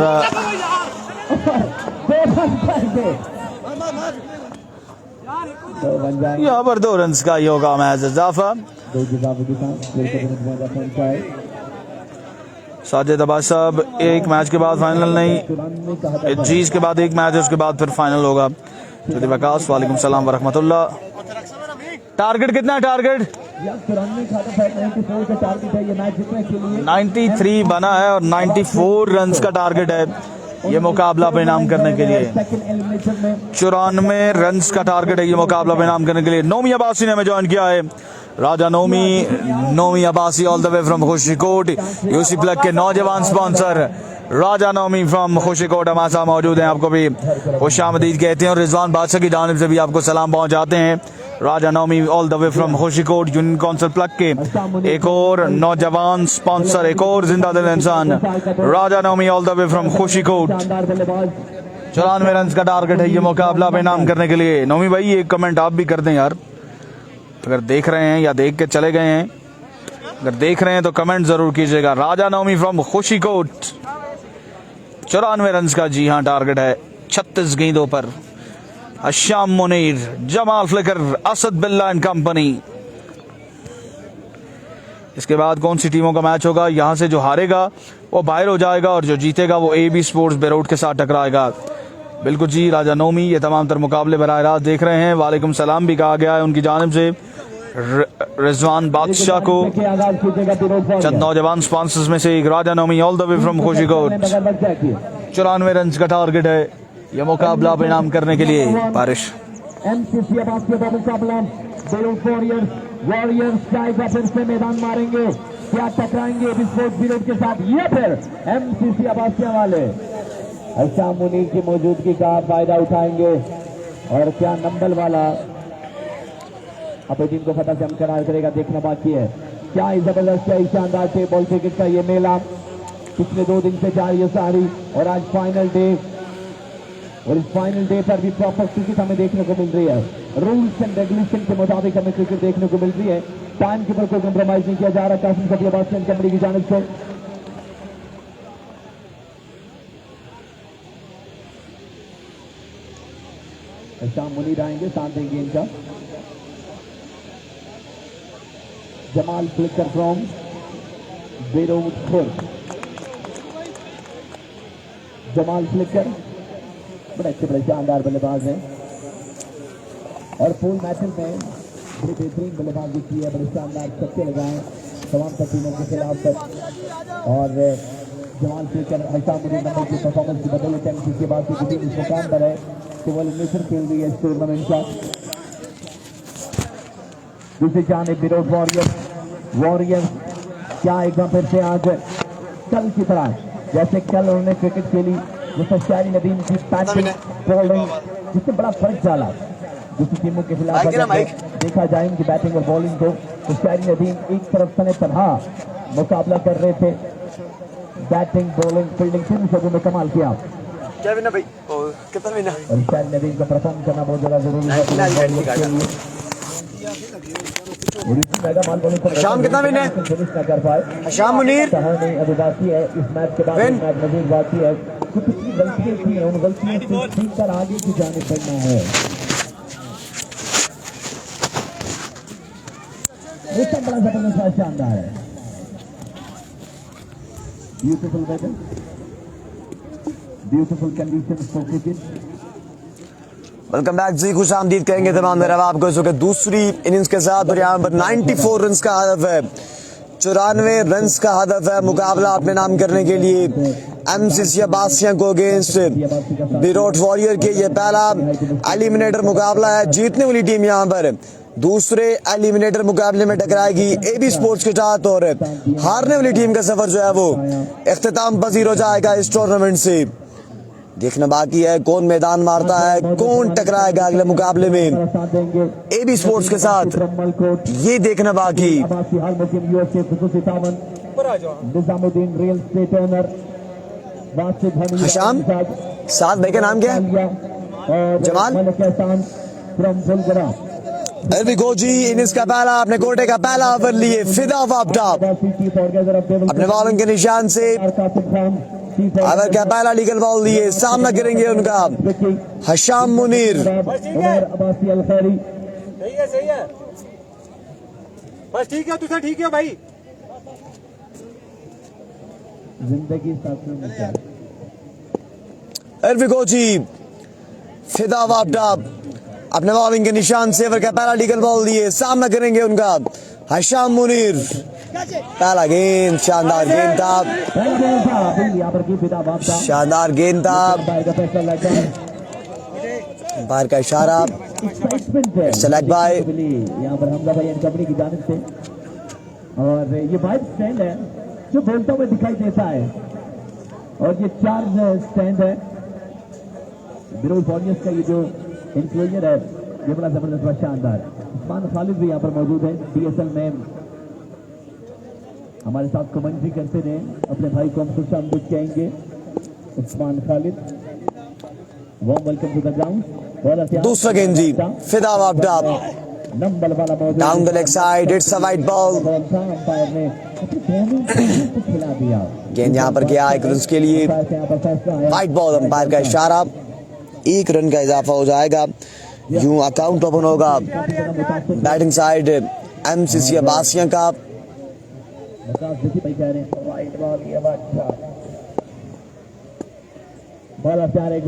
यहाँ पर 2 रन का ही होगा मैच इजाफा। साजिद अब्बास साहब एक मैच के बाद फाइनल नहीं, जीत के बाद एक मैच है उसके बाद फिर फाइनल होगा। वकास वालेकुम सलाम वरहमतुल्लाह। टारगेट कितना है? टारगेट 93 बना है और 94 रन का टारगेट है ये मुकाबला परिणाम करने के लिए। 94 रन का टारगेट है ये मुकाबला परिणाम करने के लिए। नोमी अब्बासी ने हमें ज्वाइन किया है। Raja Nomi Abbasi all the way from Khushikot, UC प्लग के नौजवान स्पॉन्सर राजा नोमी फ्रॉम खुशीकोट हमारे साथ मौजूद हैं। आपको भी खुशामदीद कहते हैं और रिजवान बादशाह की जानिब से भी आपको सलाम पहुंचाते हैं। Raja Nomi all the way from Khushikot union council प्लग के एक और नौजवान स्पॉन्सर, एक और जिंदा दिल इंसान Raja Nomi all the way from Khushikot. 94 run का टारगेट है ये मुकाबला परिणाम करने के लिए। नोमी भाई एक कमेंट आप भी कर दें यार, अगर देख रहे हैं या देख के चले गए हैं, अगर देख रहे हैं तो कमेंट जरूर कीजिएगा। राजा नोमी फ्रॉम खुशीकोट 94 रन का जी हाँ टारगेट है 36 गेंदों पर। अशाम मुनीर, जमाल फ्लिकर, असद बिल्ला एंड कंपनी। इसके बाद कौन सी टीमों का मैच होगा? यहाँ से जो हारेगा वो बाहर हो जाएगा और जो जीतेगा वो AB स्पोर्ट्स बेरूट के साथ टकराएगा। बिल्कुल जी राजा नोमी ये तमाम तर मुकाबले बराह रास्त देख रहे हैं। वालेकुम सलाम भी कहा गया है उनकी जानिब से रिजवान बादशाह को। चंद नौजवान स्पॉन्सर्स में से एक Raja Nomi all the way from Khushikot. 94 run का टारगेट है यह मुकाबला परिणाम करने के लिए। बारिश
MCC अब्बासिया का मुकाबला बेरूट वॉरियर्स जाएगा, फिर से मैदान मारेंगे, क्या टकराएंगे स्पोर्ट्स बेरूट के साथ? ये फिर MCC अब्बासिया वाले अशाम मुनीर की मौजूदगी का फायदा उठाएंगे और क्या नंबल वाला अपनी टीम को फटा से हमकरार करेगा, देखना बाकी है। क्या ही जबरदस्त, क्या ही शानदार थे बॉल क्रिकेट का ये मेला। पिछले 2 दिन से जारी है सारी और आज फाइनल डे, और इस फाइनल डे पर भी प्रॉपर क्रिकेट हमें देखने को मिल रही है। रूल्स एंड रेगुलेशन के मुताबिक हमें क्रिकेट देखने को मिल रही है। टाइम के ऊपर कोई कम्प्रोमाइज नहीं किया जा रहा। कासिम सफी अब्बासियन कंपनी की जानिब से शाम मुनीर आएंगे, साथ देंगे इनका। Jamal flicker from Berotpur, Jamal flicker बड़े अच्छे बड़े शानदार बल्लेबाज हैं और फुल मैचेस में बड़ी बेहतरीन बल्लेबाजी की है, बड़े शानदार छक्के लगाए तमाम टीमों के खिलाफ तक। और जमाल फ्लिकर हशाम मुनीर नंबर की परफॉर्मेंस की बदौलत एमसी के बाद की टीम इस मुकाम पर है कि वो एलिमिनेशन खेल रही है इस टूर्नामेंट का। दूसरी जानिब विरोध वॉरियर्स क्या एक बार फिर से आज कल की तरह जैसे कल उन्होंने क्रिकेट खेली, जैसे शायरी नदीम की बैटिंग बॉलिंग जिससे बड़ा फर्क डाला दूसरी टीमों के खिलाफ देखा जाए उनकी बैटिंग और बॉलिंग को, तो शायरी नदीम एक तरफ सने तनहा मुकाबला कर रहे थे, बैटिंग बॉलिंग फील्डिंग तीनों शोबों में कमाल किया।
क्या विना भाई कितना विना
और शायरी नदीम का परफॉर्म करना बहुत ज्यादा जरूरी है।
शाम कितना विन है? शाम मुनीर
अभी बाकी है इस मैच के बाद मैच मजीद बाकी है, कुछ गलतियां की हैं, उन गलतियों से सीख कर आगे की जाने पड़ना है। एक बड़ा जबरदस्त शानदार है, beautiful weather, beautiful conditions for cricket.
Welcome back जी, खुश आमदीद कहेंगे तमाम मेरा आपको इस वक्त दूसरी इनिंग्स के साथ। और यहाँ पर 94 रन का हदफ है, 94 रन का हदफ है मुकाबला अपने नाम करने के लिए एमसीसी अब्बासिया को अगेंस्ट बिरोट वॉरियर के। ये पहला एलिमिनेटर मुकाबला है, जीतने वाली टीम यहाँ पर दूसरे एलिमिनेटर मुकाबले में टकराएगी एबी स्पोर्ट्स के साथ, और हारने वाली टीम का सफर जो है वो इख्तिताम पजीर हो जाएगा इस टूर्नामेंट से। देखना बाकी है कौन मैदान मारता है, कौन टकराएगा अगले मुकाबले में एबी स्पोर्ट्स के साथ, ये देखना बाकी। हशाम साथ भाई का नाम क्या है? जमाल जी इनिंग्स का पहला अपने कोटे का पहला ओवर लिए फिदा वापटा अपने बॉलिंग के निशान से ओवर का पहला लीगल बॉल लिए, सामना करेंगे उनका हशाम मुनीर।
सही है बस ठीक है, तुझे ठीक है भाई।
जिंदगी
जी फिदा वापटा अपने बॉलिंग के निशान से ओवर का पहला लीगल बॉल दिए, सामना करेंगे उनका हशाम मुनीर। पहला गेंद शानदार गेंद था, शानदार गेंद था, बाहर का इशारा सेलेक्ट बाय
यहाँ पर हमजा भाई कंपनी की जानिब से। और ये वाइड स्टैंड है जो बोलता हुआ दिखाई देता है, और ये चार्ज स्टैंड है बिरोज वॉरियर्स का। ये जो इंक्लोजर है ये बड़ा जबरदस्त बड़ा शानदार है। उस्मान खालिद भी यहाँ पर मौजूद है, डीएसएल में हमारे साथ कमेंट्री करते रहे, अपने भाई को हम खुश आमदीद कहेंगे। Usman Khalid, warm welcome to the ground.
दूसरा गेंद जी फिदा वापटा
नंबर वाला मौजूद
down the leg side, it's a wide ball.
Umpire ने खिला दिया,
गेंद यहाँ पर गया एक रन के लिए, वाइड बॉल, अंपायर का इशारा, 1 रन का इजाफा हो जाएगा। यूं अकाउंट ओपन होगा बैटिंग साइड एमसीसी अब्बासिया का।
एक बार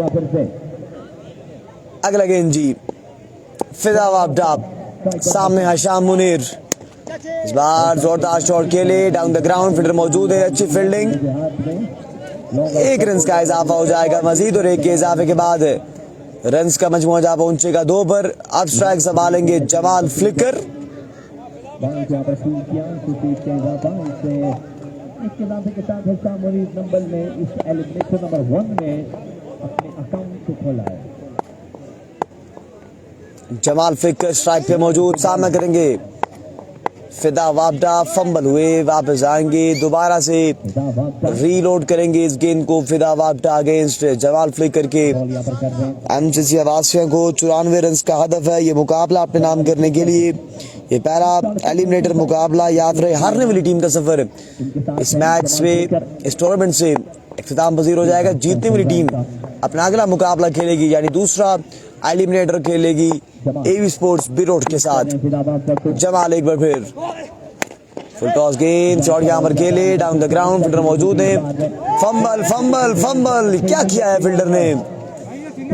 फिर से
अगला गेंद जी फिदा वापटा, सामने हशाम मुनीर, इस बार जोरदार शॉट के लिए डाउन द ग्राउंड, फील्डर मौजूद है, अच्छी फील्डिंग, 1 रन का इजाफा हो जाएगा मजीद, और 1 के इजाफे के बाद रन्स का मजमूआ जा पहुंचेगा 2 पर। अब स्ट्राइक संभालेंगे जमाल फ्लिकर।
नंबर में इस एलिमिनेशन नंबर 1 में अपने अकाउंट को खोला है।
जमाल फ्लिकर स्ट्राइक पे मौजूद, सामना करेंगे फिदा वापटा, फंबल हुए, वापस आएंगे, दोबारा से रीलोड करेंगे इस गेंद को। फिदा वापटा अगेंस्ट जमाल फ्लिकर के एमसीसी अब्बासिया को 94 रन का हदफ है ये मुकाबला अपने नाम करने के लिए। ये पहला एलिमिनेटर मुकाबला, याद रहे हारने वाली टीम का सफर इस मैच में, इस टूर्नामेंट से इख्तिताम पजीर हो जाएगा। जीतने वाली टीम अपना अगला मुकाबला खेलेगी, यानी दूसरा एलिमिनेटर खेलेगी एवी स्पोर्ट्स बिरोट के साथ। जमाल एक बार फिर फुल टॉस गेंद, शॉट यहाँ पर खेले, डाउन द ग्राउंड, फील्डर मौजूद है। फंबल फंबल फंबल, क्या किया है फील्डर ने?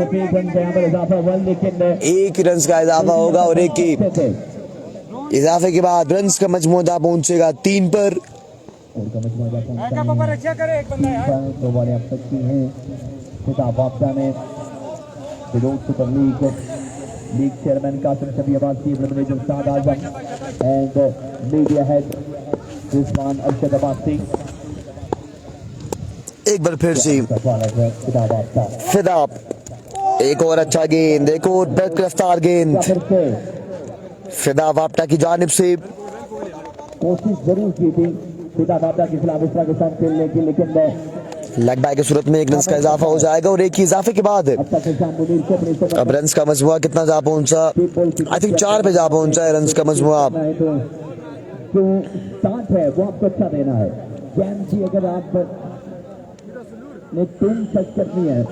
1 रन का इजाफा होगा और 1 की इजाफे के बाद रन का मजमू पहुंचेगा 3 पर।
रक्षा करे एक बंदा यार।
Super league chairman Qasim Shafi Abbasi, manager Saad Azam and media head Rizwan Arshad Abbasi.
एक बार फिर से फिदा, एक और अच्छा गेंद, एक और रफ्तार गेंद फिदा वापटा की जानिब से।
कोशिश जरूर की थी फिदा वापटा के खिलाफ इस तरह के साथ खेलने की, लेकिन
लेग बाय की सूरत में 1 रन का इजाफा हो जाएगा और 1 की इजाफे के बाद अब रन का मजमुआ कितना जा पहुंचा? आई थिंक 4 पे जा पहुंचा है रन का मजमुआ।
जो स्टार्ट है वो आपको अच्छा देना है। गेंद की अगर आप ने तुम सच करनी है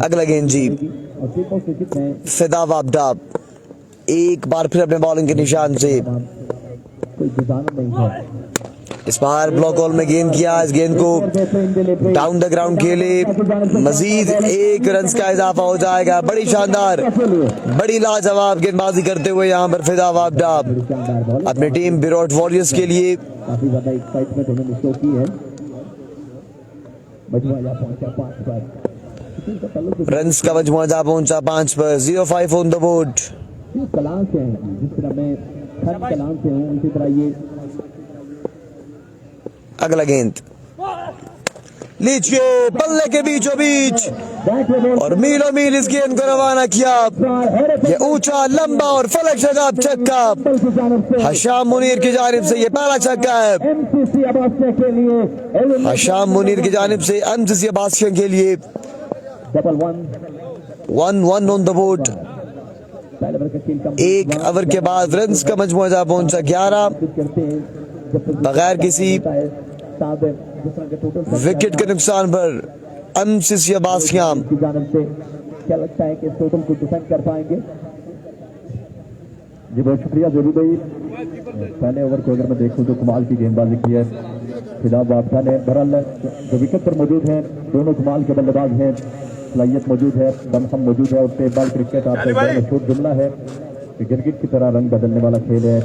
अगला गेंद जी फिदा वापटा एक बार फिर अपने बॉलिंग के निशान से।
कोई गुजारा नहीं है।
इस बार ब्लॉक बॉल में गेंद किया, इस गेंद को डाउन द ग्राउंड खेले, मजीद 1 रन का इजाफा हो जाएगा। बड़ी शानदार, बड़ी लाजवाब गेंदबाजी करते हुए यहाँ पर फिदा वापटा अपनी टीम बिरोट वॉरियर्स के लिए
काफी ज्यादा एक्साइटमेंट उन्होंने शो की है। मजमुआ पहुंचा 5 पर,
रन का मजमुआ जा पहुंचा 5 पर। 0-5 ऑन द बोर्ड।
कलाम से हैं, जिस तरह मैं खत कलाम से हूँ उसी तरह ये।
अगला गेंद लीजिए बल्ले के बीचों बीच और मीलों मील इस गेंद को रवाना किया। ये ऊंचा लंबा और फलक शगाब छक्का हशाम मुनीर की जानिब से, ये पहला छक्का है हशाम मुनीर की जानिब से एमसीसी अब्बासिया के लिए। 1-1 ऑन द बोर्ड। 1 ओवर के बाद रन का मजमुआ जा पहुंचा 11 बगैर किसी विकेट के नुकसान पर एमसीसी अब्बासिया
की जानिब से। क्या लगता है कि टोटल को डिफेंड कर पाएंगे? जी बहुत शुक्रिया जोरी भाई। पहले ओवर को अगर मैं देखूं तो कमाल की गेंदबाजी की है फिदा वापटा ने। बहरहाल जो विकेट पर मौजूद हैं दोनों कमाल के बल्लेबाज हैं, सलाहियत मौजूद है, दमखम मौजूद है। और टेबल क्रिकेट आपका मशहूर जुमला है कि गिरगिट की तरह रंग बदलने वाला खेल है।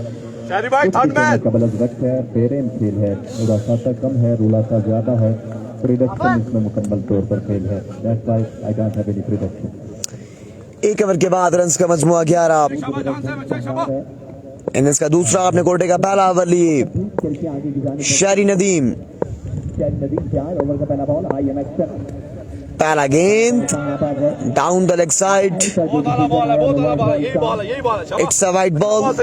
कबल वक्त है, बेरेम खेल है, उदासा कम है, रुलासा ज्यादा है, प्रोडक्शन इसमें मुकम्मल तौर पर खेल है। That's why I don't have any production.
1 over के बाद रन का मजमुआ 11। इनिंग्स का दूसरा आपने कोटे का पहला ओवर लिए शहरी नदीम। पहला गेंद down the leg side, it's a wide ball.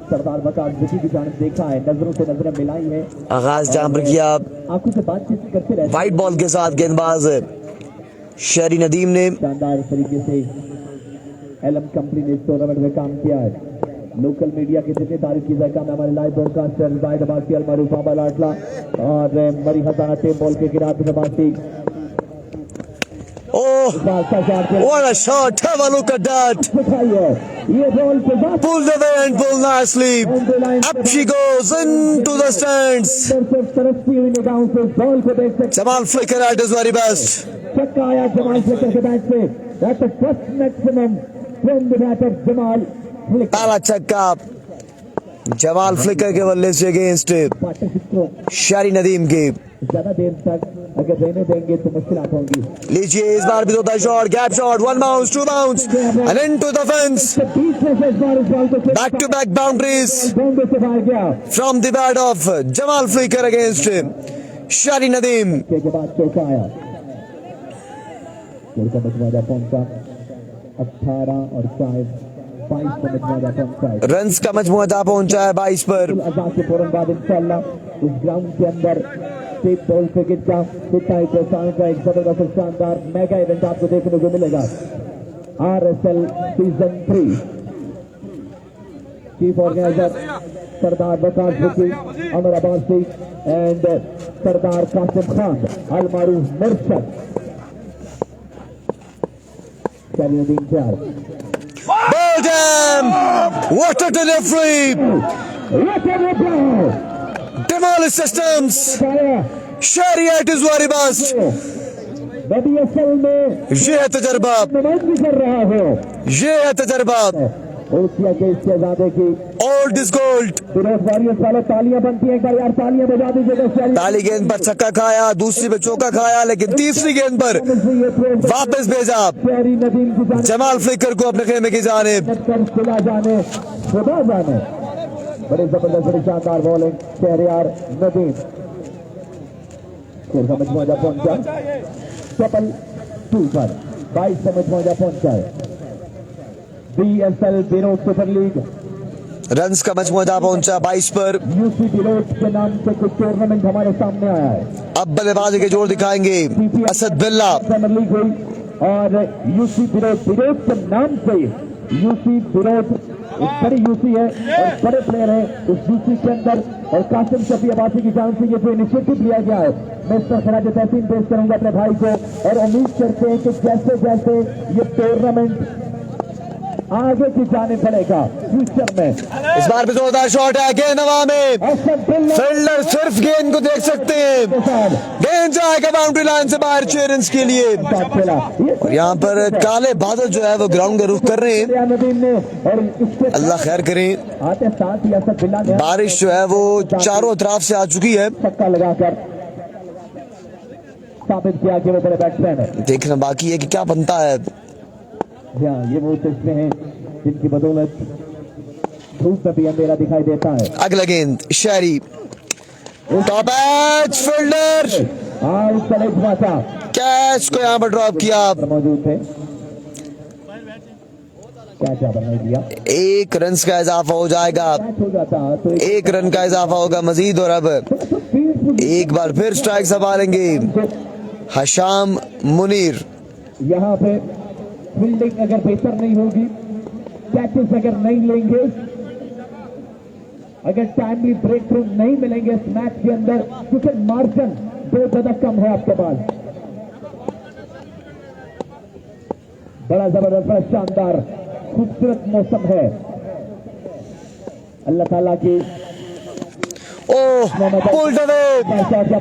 Sardar Waqas की जानिब देखा है, नजरों से नजरें मिलाई है,
आगाज जहां पर किया
आंखों से बातचीत करते रहते।
वाइड बॉल के साथ गेंदबाज शहरी नदीम ने
शानदार तरीके से एलएम कंपनी ने इस टूर्नामेंट में काम किया है। लोकल मीडिया के जितने तारीफ की जाए हमारे लाइव ब्रॉडकास्टर जाहिद अब्बासी, अलमारूफ आबाल आटला और मरी हसाना टेप बॉल के Kirat Abbasi.
Oh, what a shot! Have a look at that! Pulled away and pulled nicely. Up she goes into the stands. Jamal Flicker at his very best. पहला छक्का जमाल फ्लिकर के बल्ले से अगेंस्ट शहरी नदीम के।
ज्यादा देर तक अगर रहने देंगे तो मुश्किलात होंगी।
लीजिए इस बार भी होता है shot, gap shot, 1 bounce, 2 bounce and into the fence. Back to back boundaries from the bat of Jamal Flicker against Shari Nadeem.
के बाद चौका आया, का बचवाजा पहुंचा 18 और 22 का बचवाजा पहुंचा।
रन्स का मजमुआ जा पहुंचा है 22 पर।
आजाद के फौरन बाद इंशाल्लाह उस ग्राउंड के अंदर टेप बॉल क्रिकेट का पिटाई प्रोत्साहन का एक जबरदस्त शानदार मेगा इवेंट आपको देखने को मिलेगा। RSL season 3 chief organizer Sardar Waqas Vicky, Amar Abbasi and Sardar Qasim Khan Al Maroof Murshad. Shariuddin चार
Ball damn! What a delivery! Demolish systems! Shariat is very best!
नबी असल में
ये है तजर्बा,
नुमाइंदगी कर रहा हो।
ये है तजर्बा।
एशिया के इस शहजादे की
Old is gold.
Feroz warriors वाले तालियां बनती हैं, एक बार यार तालियां बजा दीजिएगा।
पहली गेंद पर छक्का खाया, दूसरी पे चौका खाया, लेकिन तीसरी गेंद पर वापस भेजा
शहरी नदीम की जाने
जमाल फ्लिकर को अपने खेमे की जानिब।
कर खुला जाने खुदा जाने, बड़े जबरदस्त बड़ी शानदार बॉलिंग शहरियार नदीम। स्कोर का मजमूआ जा पहुंचा ट्रिपल 2 पर 22 का मजमूआ जा पहुंचा है। BSL बिरोड सुपर लीग
रन्स का मजमूआ जा पहुंचा 22 पर।
यूसी बिरोड के नाम से कुछ टूर्नामेंट हमारे सामने आया है।
अब बल्लेबाजी के जोर दिखाएंगे असद बिल्ला।
प्रीमियर लीग हुई और यूसी बिरोड के नाम से यूसी बिरोड एक बड़ी यूसी है और बड़े प्लेयर है उस यूसी के अंदर। और कासिम शफी अब्बासी की जान से ये जो इनिशिएटिव लिया गया है, मैं इस पर खराज तहसीन पेश करूंगा अपने भाई को, और उम्मीद करते हैं कि जैसे जैसे ये टूर्नामेंट आगे की जाने पड़ेगा फ्यूचर में।
इस बार भी जोरदार शॉट है, गेंद हवा में, फील्डर सिर्फ गेंद को देख सकते हैं। गेंद जाएगा बाउंड्री लाइन से बाहर 6 रन के लिए। और यहाँ पर काले बादल जो है वो ग्राउंड का रुख कर रहे हैं। अल्लाह खैर करें।
आते साथ ही असद बिल्ला ने
बारिश जो है वो चारों तरफ से आ चुकी है।
छक्का लगाकर साबित किया कि वो बड़े बैट्समैन है।
देखना बाकी है कि क्या बनता है।
हाँ, ये वो चश्मे हैं जिनकी बदौलत धूप में भी अंधेरा दिखाई देता है।
अगला गेंद शहरी, टॉप एज फील्डर कैच को यहाँ पर ड्रॉप किया।
मौजूद थे, कैच यहाँ पर नहीं दिया।
1 रन का इजाफा हो जाएगा,
कैच हो जाता तो
1 रन का इजाफा होगा मजीद। और अब एक बार फिर स्ट्राइक संभालेंगे हशाम मुनीर।
यहाँ पे फील्डिंग अगर बेहतर नहीं होगी, कैचेस अगर नहीं लेंगे, अगर टाइमली ब्रेक थ्रू नहीं मिलेंगे इस मैच के अंदर, क्योंकि मार्जिन 2 ज्यादा कम है आपके पास। बड़ा जबरदस्त बड़ा शानदार खूबसूरत मौसम है। अल्लाह ताला की
Oh, pulled away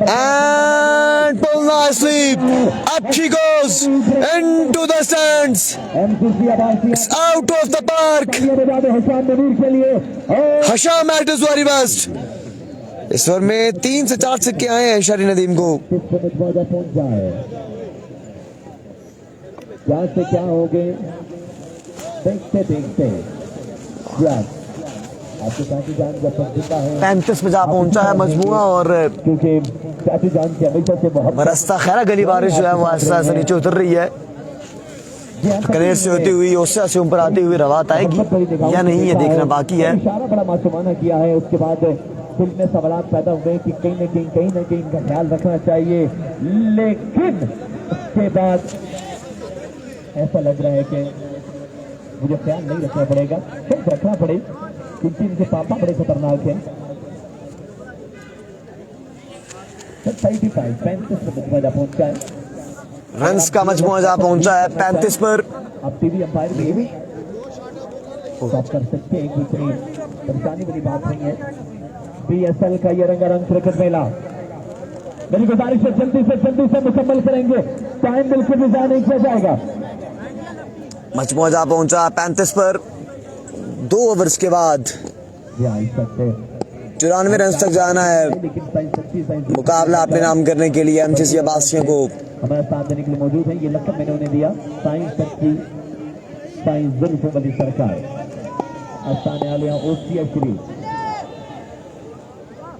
and pulled nicely. Up she goes into the stands. It's out of the park. Hisham at his very best. इस ओवर में 3 से 4 सिक्के आए हैं शहरी नदीम को।
पहुंच जाए, क्या से क्या हो गए देखते देखते। आपके चाची जान जब तक जिंदा है
35 पे जा पहुंचा है मजमुआ। और
क्योंकि चाची जान की हमेशा से बहुत
रास्ता खैर गली बारिश जो है वो आहिस्ता आहिस्ता नीचे उतर रही है। कनेर से होती हुई ओसा से ऊपर आती हुई रवात आएगी या नहीं, ये देखना बाकी है।
इशारा बड़ा मासूमाना किया है। उसके बाद दिल में सवाल पैदा हुए कि कहीं ना कहीं इनका ख्याल रखना चाहिए, लेकिन उसके बाद ऐसा लग रहा है कि मुझे ख्याल नहीं रखना पड़ेगा, सिर्फ रखना पड़े, क्योंकि इनके पापा बड़े खतरनाक हैं। 35 पहुंचा है,
रन्स का मजमुआ जा पहुंचा है 35 पर।
अब टीवी अंपायर भी स्टॉप कर सकते हैं, कोई परेशानी वाली बात नहीं है। BSL का ये रंगारंग क्रिकेट मेला मेरी गुजारिश है जल्दी से मुकम्मल करेंगे, टाइम बिल्कुल भी ज़ाया नहीं किया जाएगा।
मजमुआ जा पहुंचा 35 पर। 2 ओवर्स के बाद 94 रन तक जाना है। मुकाबला अपने नाम करने के लिए MCC अब्बासियों को
हमारे साथ देने के लिए मौजूद है। ये लक़ब मैंने उन्हें दिया, साईं जुल्फ़ अली सरकार, आस्थाने आलिया ओसिया शरीफ।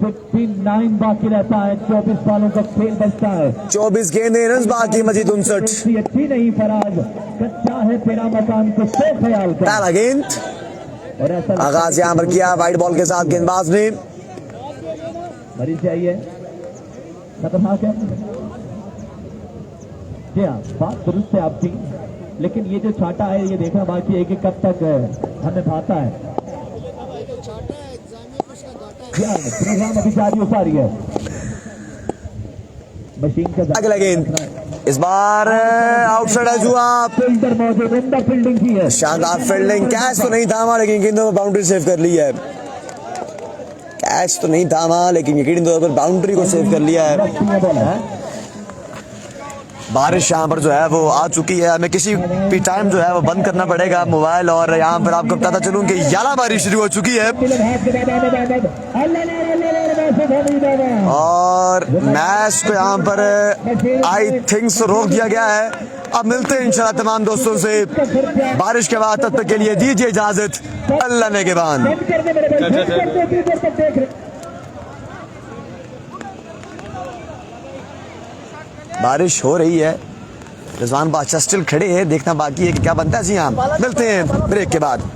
59 बाकी रहता है, 24 बालों का खेल बचता है।
24 गेंदें, रन बाकी मजीद 59।
अच्छी नहीं फराज, कच्चा है तेरा मकान, कुछ तो ख्याल कर।
पहला गेंद
और ऐसा
आगाज यहाँ पर किया वाइड बॉल के साथ गेंदबाज ने।
मरीज चाहिए, खतरनाक है। जी हाँ, बात दुरुस्त है आपकी, लेकिन ये जो छाटा है ये देखना बाकी है कि कब तक हमें भाता है। प्रोग्राम अभी जारी हो पा रही है मशीन के
अगला गेंद इस बार आउटसाइड है जुआ।
फील्डर मौजूद, उम्दा फील्डिंग की है।
शानदार फील्डिंग, कैच तो नहीं थामा लेकिन गेंदों में बाउंड्री सेव कर ली है। कैच तो नहीं थामा लेकिन यकीनी तौर पर बाउंड्री को सेव कर लिया है। बारिश यहाँ पर जो है वो आ चुकी है, हमें किसी भी टाइम जो है वो बंद करना पड़ेगा मोबाइल। और यहाँ पर आपको बताता चलूं कि याला बारिश शुरू हो चुकी है और मैच को यहाँ पर आई थिंक रोक दिया गया है। अब मिलते हैं इंशाल्लाह तमाम दोस्तों से बारिश के बाद, तब तक के लिए दीजिए इजाजत, अल्लाह ने के बाद। बारिश हो रही है, रिजवान बादशाह स्टिल खड़े हैं, देखना बाकी है कि क्या बनता है जी। यहाँ मिलते हैं ब्रेक के बाद।